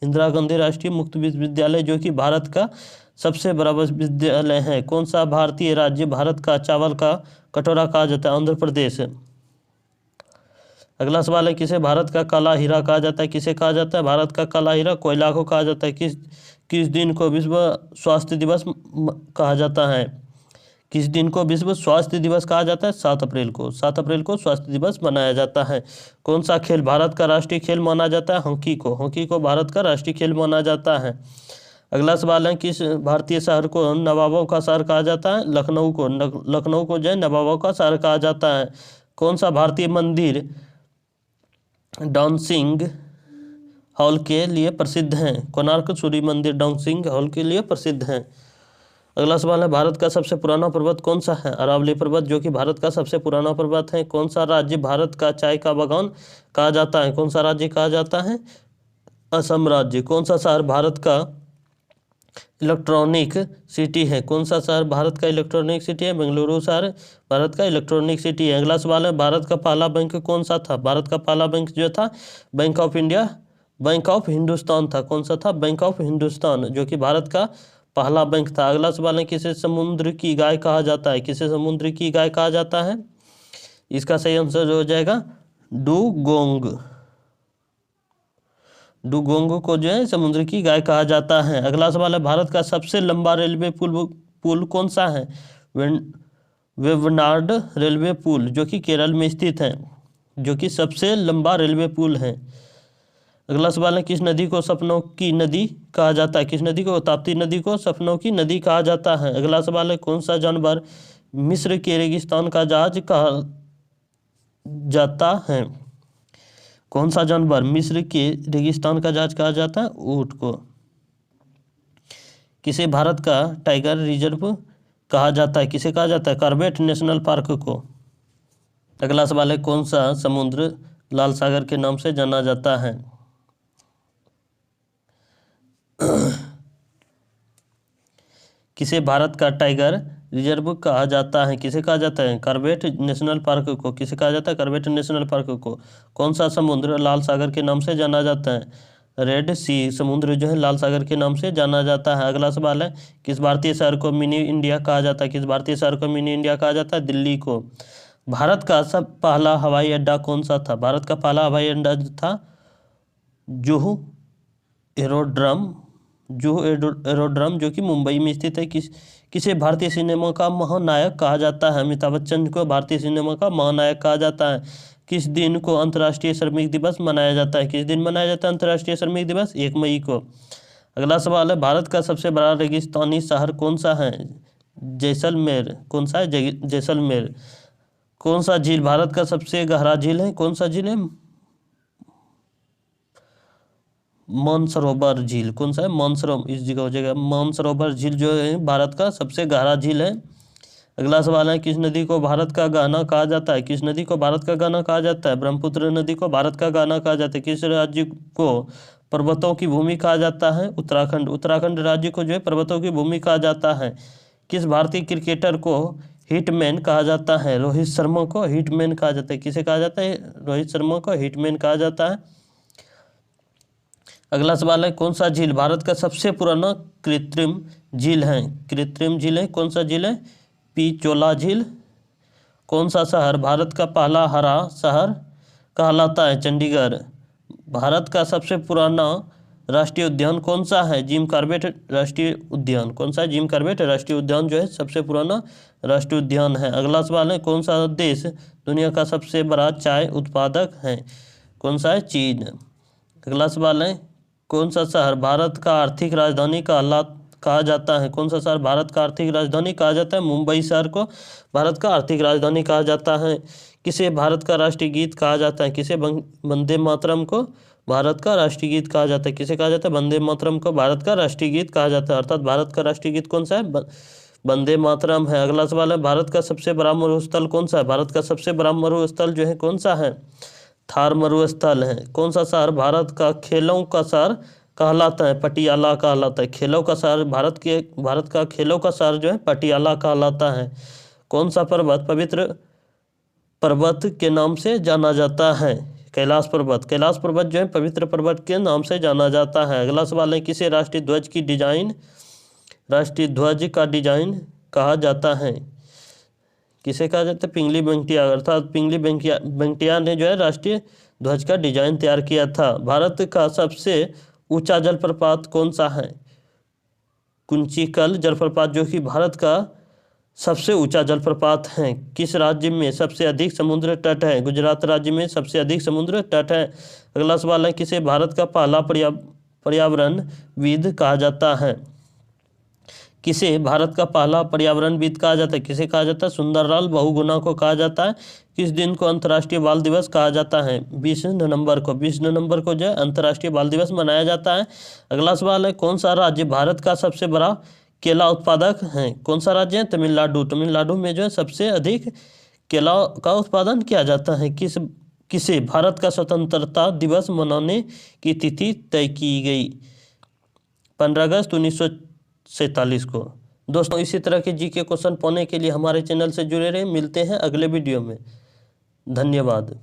Speaker 1: इंदिरा गांधी राष्ट्रीय मुक्त विश्वविद्यालय जो कि भारत का सबसे बड़ा विश्वविद्यालय है। कौन सा भारतीय राज्य भारत का चावल का कटोरा कहा जाता है? आंध्र प्रदेश। अगला सवाल है, किसे भारत का काला हीरा कहा जाता है? किसे कहा जाता है भारत का काला हीरा? कोयला को कहा जाता है। किस दिन को विश्व स्वास्थ्य दिवस कहा जाता है? किस दिन को विश्व स्वास्थ्य दिवस कहा जाता है? 7 अप्रैल को। 7 अप्रैल को स्वास्थ्य दिवस मनाया जाता है। कौन सा खेल भारत का राष्ट्रीय खेल माना जाता है? हॉकी को। हॉकी को भारत का राष्ट्रीय खेल माना जाता है। अगला सवाल है, किस भारतीय शहर को नवाबों का शहर कहा जाता है? लखनऊ को। लखनऊ को जो है नवाबों का शहर कहा जाता है। कौन सा भारतीय मंदिर डांसिंग हॉल के लिए प्रसिद्ध है? कोणार्क सूर्य मंदिर डांसिंग हॉल के लिए प्रसिद्ध है। अगला सवाल है, भारत का सबसे पुराना पर्वत कौन सा है? अरावली पर्वत जो कि भारत का सबसे पुराना पर्वत है। कौन सा राज्य भारत का चाय का बागान कहा जाता है? कौन सा राज्य कहा जाता है? असम राज्य। कौन सा शहर भारत का इलेक्ट्रॉनिक सिटी है? कौन सा शहर भारत का इलेक्ट्रॉनिक सिटी है? बेंगलुरु शहर भारत का इलेक्ट्रॉनिक सिटी है। अगला सवाल है, भारत का पहला बैंक कौन सा था? भारत का पहला बैंक जो था bank of India, bank of Hindustan था। कौन सा था? बैंक ऑफ हिंदुस्तान जो कि भारत का पहला बैंक था। अगला सवाल है, किसे समुद्र की गाय कहा जाता है? किसे समुद्र की गाय कहा जाता है? इसका सही आंसर हो जाएगा डुगोंग। डुगोंग को जो है समुद्र की गाय कहा जाता है। अगला सवाल है, भारत का सबसे लंबा रेलवे पुल कौन सा है? वेवनाड रेलवे पुल जो कि केरल में स्थित है, जो कि सबसे लंबा रेलवे पुल है। अगला सवाल है, किस नदी को सपनों की नदी कहा जाता है? किस नदी को? ताप्ती नदी को सपनों की नदी कहा जाता है। अगला सवाल है, कौन सा जानवर मिस्र के रेगिस्तान का जहाज कहा जाता है? कौन सा जानवर मिस्र के रेगिस्तान का जहाज कहा जाता है? ऊंट को। किसे भारत का टाइगर रिजर्व कहा जाता है? किसे कहा जाता है? कॉर्बेट नेशनल पार्क को। अगला सवाल है, कौन सा समुद्र लाल सागर के नाम से जाना जाता है? किसे भारत का टाइगर रिजर्व कहा जाता है? किसे कहा जाता है? कॉर्बेट नेशनल पार्क को। किसे कहा जाता है? कॉर्बेट नेशनल पार्क को। कौन सा समुद्र लाल सागर के नाम से जाना जाता है? रेड सी समुद्र जो है लाल सागर के नाम से जाना जाता है। अगला सवाल है, किस भारतीय शहर को मिनी इंडिया कहा जाता है? किस भारतीय शहर को मिनी इंडिया कहा जाता है? दिल्ली को। भारत का सब पहला हवाई अड्डा कौन सा था? भारत का पहला हवाई अड्डा था जुहू एरोड्रम जो कि मुंबई में स्थित है। किसे भारतीय सिनेमा का महानायक कहा जाता है? अमिताभ बच्चन को भारतीय सिनेमा का महानायक कहा जाता है। किस दिन को अंतर्राष्ट्रीय श्रमिक दिवस मनाया जाता है? किस दिन मनाया जाता है अंतर्राष्ट्रीय श्रमिक दिवस? 1 मई को। अगला सवाल है, भारत का सबसे बड़ा रेगिस्तानी शहर कौन सा है? जैसलमेर। कौन सा है? जैसलमेर। कौन सा झील भारत का सबसे गहरा झील है? कौन सा झील है? मानसरोवर झील। कौन सा है? मानसरोवर, इस जगह हो जाएगा मानसरोवर झील जो है भारत का सबसे गहरा झील है। अगला सवाल है, किस नदी को भारत का गहना कहा जाता है? किस नदी को भारत का गहना कहा जाता है? ब्रह्मपुत्र नदी को भारत का गहना कहा जाता है। किस राज्य को पर्वतों की भूमि कहा जाता है? उत्तराखंड। उत्तराखंड राज्य को जो है पर्वतों की भूमि कहा जाता है। किस भारतीय क्रिकेटर को हिटमैन कहा जाता है? रोहित शर्मा को हिटमैन कहा जाता है। किसे कहा जाता है? रोहित शर्मा को हिटमैन कहा जाता है। अगला सवाल है, कौन सा झील भारत का सबसे पुराना कृत्रिम झील है? कृत्रिम झील है, कौन सा झील है? पिचोला झील। कौन सा शहर भारत का पहला हरा शहर कहलाता है? चंडीगढ़। भारत का सबसे पुराना राष्ट्रीय उद्यान कौन सा है? जिम कॉर्बेट राष्ट्रीय उद्यान। कौन सा है? जिम कॉर्बेट राष्ट्रीय उद्यान जो है सबसे पुराना राष्ट्रीय उद्यान है। अगला सवाल है, कौन सा देश दुनिया का सबसे बड़ा चाय उत्पादक है? कौन सा है? चीन। अगला सवाल है, कौन सा शहर भारत का आर्थिक राजधानी कहा जाता है? कौन सा शहर भारत का आर्थिक राजधानी कहा जाता है? मुंबई शहर को भारत का आर्थिक राजधानी कहा जाता है। किसे भारत का राष्ट्रीय गीत कहा जाता है? किसे? वंदे मातरम को भारत का राष्ट्रीय गीत कहा जाता है। किसे कहा जाता है? वंदे मातरम को भारत का राष्ट्रीय गीत कहा जाता है। अर्थात भारत का राष्ट्रीय गीत कौन सा है? वंदे मातरम है। अगला सवाल है, भारत का सबसे बड़ा मरुस्थल कौन सा है? भारत का सबसे बड़ा मरुस्थल जो है कौन सा है? थार मरुस्थल है। कौन सा शहर भारत का खेलों का शहर कहलाता है? पटियाला कहलाता है। खेलों का शहर भारत का खेलों का शहर जो है पटियाला कहलाता है। कौन सा पर्वत पवित्र पर्वत के नाम से जाना जाता है? कैलाश पर्वत। कैलाश पर्वत जो है पवित्र पर्वत के नाम से जाना जाता है। अगला सवाल है, किसे राष्ट्रीय ध्वज का डिजाइन कहा जाता है? किसे कहा जाता है? पिंगली वेंकटिया, अर्थात पिंगली वेंकटिया ने जो है राष्ट्रीय ध्वज का डिजाइन तैयार किया था। भारत का सबसे ऊंचा जलप्रपात कौन सा है? कुंचिकल जलप्रपात, जो कि भारत का सबसे ऊंचा जलप्रपात है। किस राज्य में सबसे अधिक समुद्र तट है? गुजरात राज्य में सबसे अधिक समुद्र तट है। अगला सवाल है, किसे भारत का पहला पर्यावरणविद कहा जाता है? किसे भारत का पहला पर्यावरणविद कहा जाता है? किसे कहा जाता है? सुंदरलाल बहुगुणा को कहा जाता है। किस दिन को अंतर्राष्ट्रीय बाल दिवस कहा जाता है? 20 नवंबर को। 20 नवंबर को जो है अंतर्राष्ट्रीय बाल दिवस मनाया जाता है। अगला सवाल है, कौन सा राज्य भारत का सबसे बड़ा केला उत्पादक है? कौन सा राज्य है? तमिलनाडु। तमिलनाडु में जो है सबसे अधिक केला का उत्पादन किया जाता है। किसे भारत का स्वतंत्रता दिवस मनाने की तिथि तय की गई? 15 अगस्त 1947 को। दोस्तों, इसी तरह के जीके क्वेश्चन पाने के लिए हमारे चैनल से जुड़े रहें। मिलते हैं अगले वीडियो में। धन्यवाद।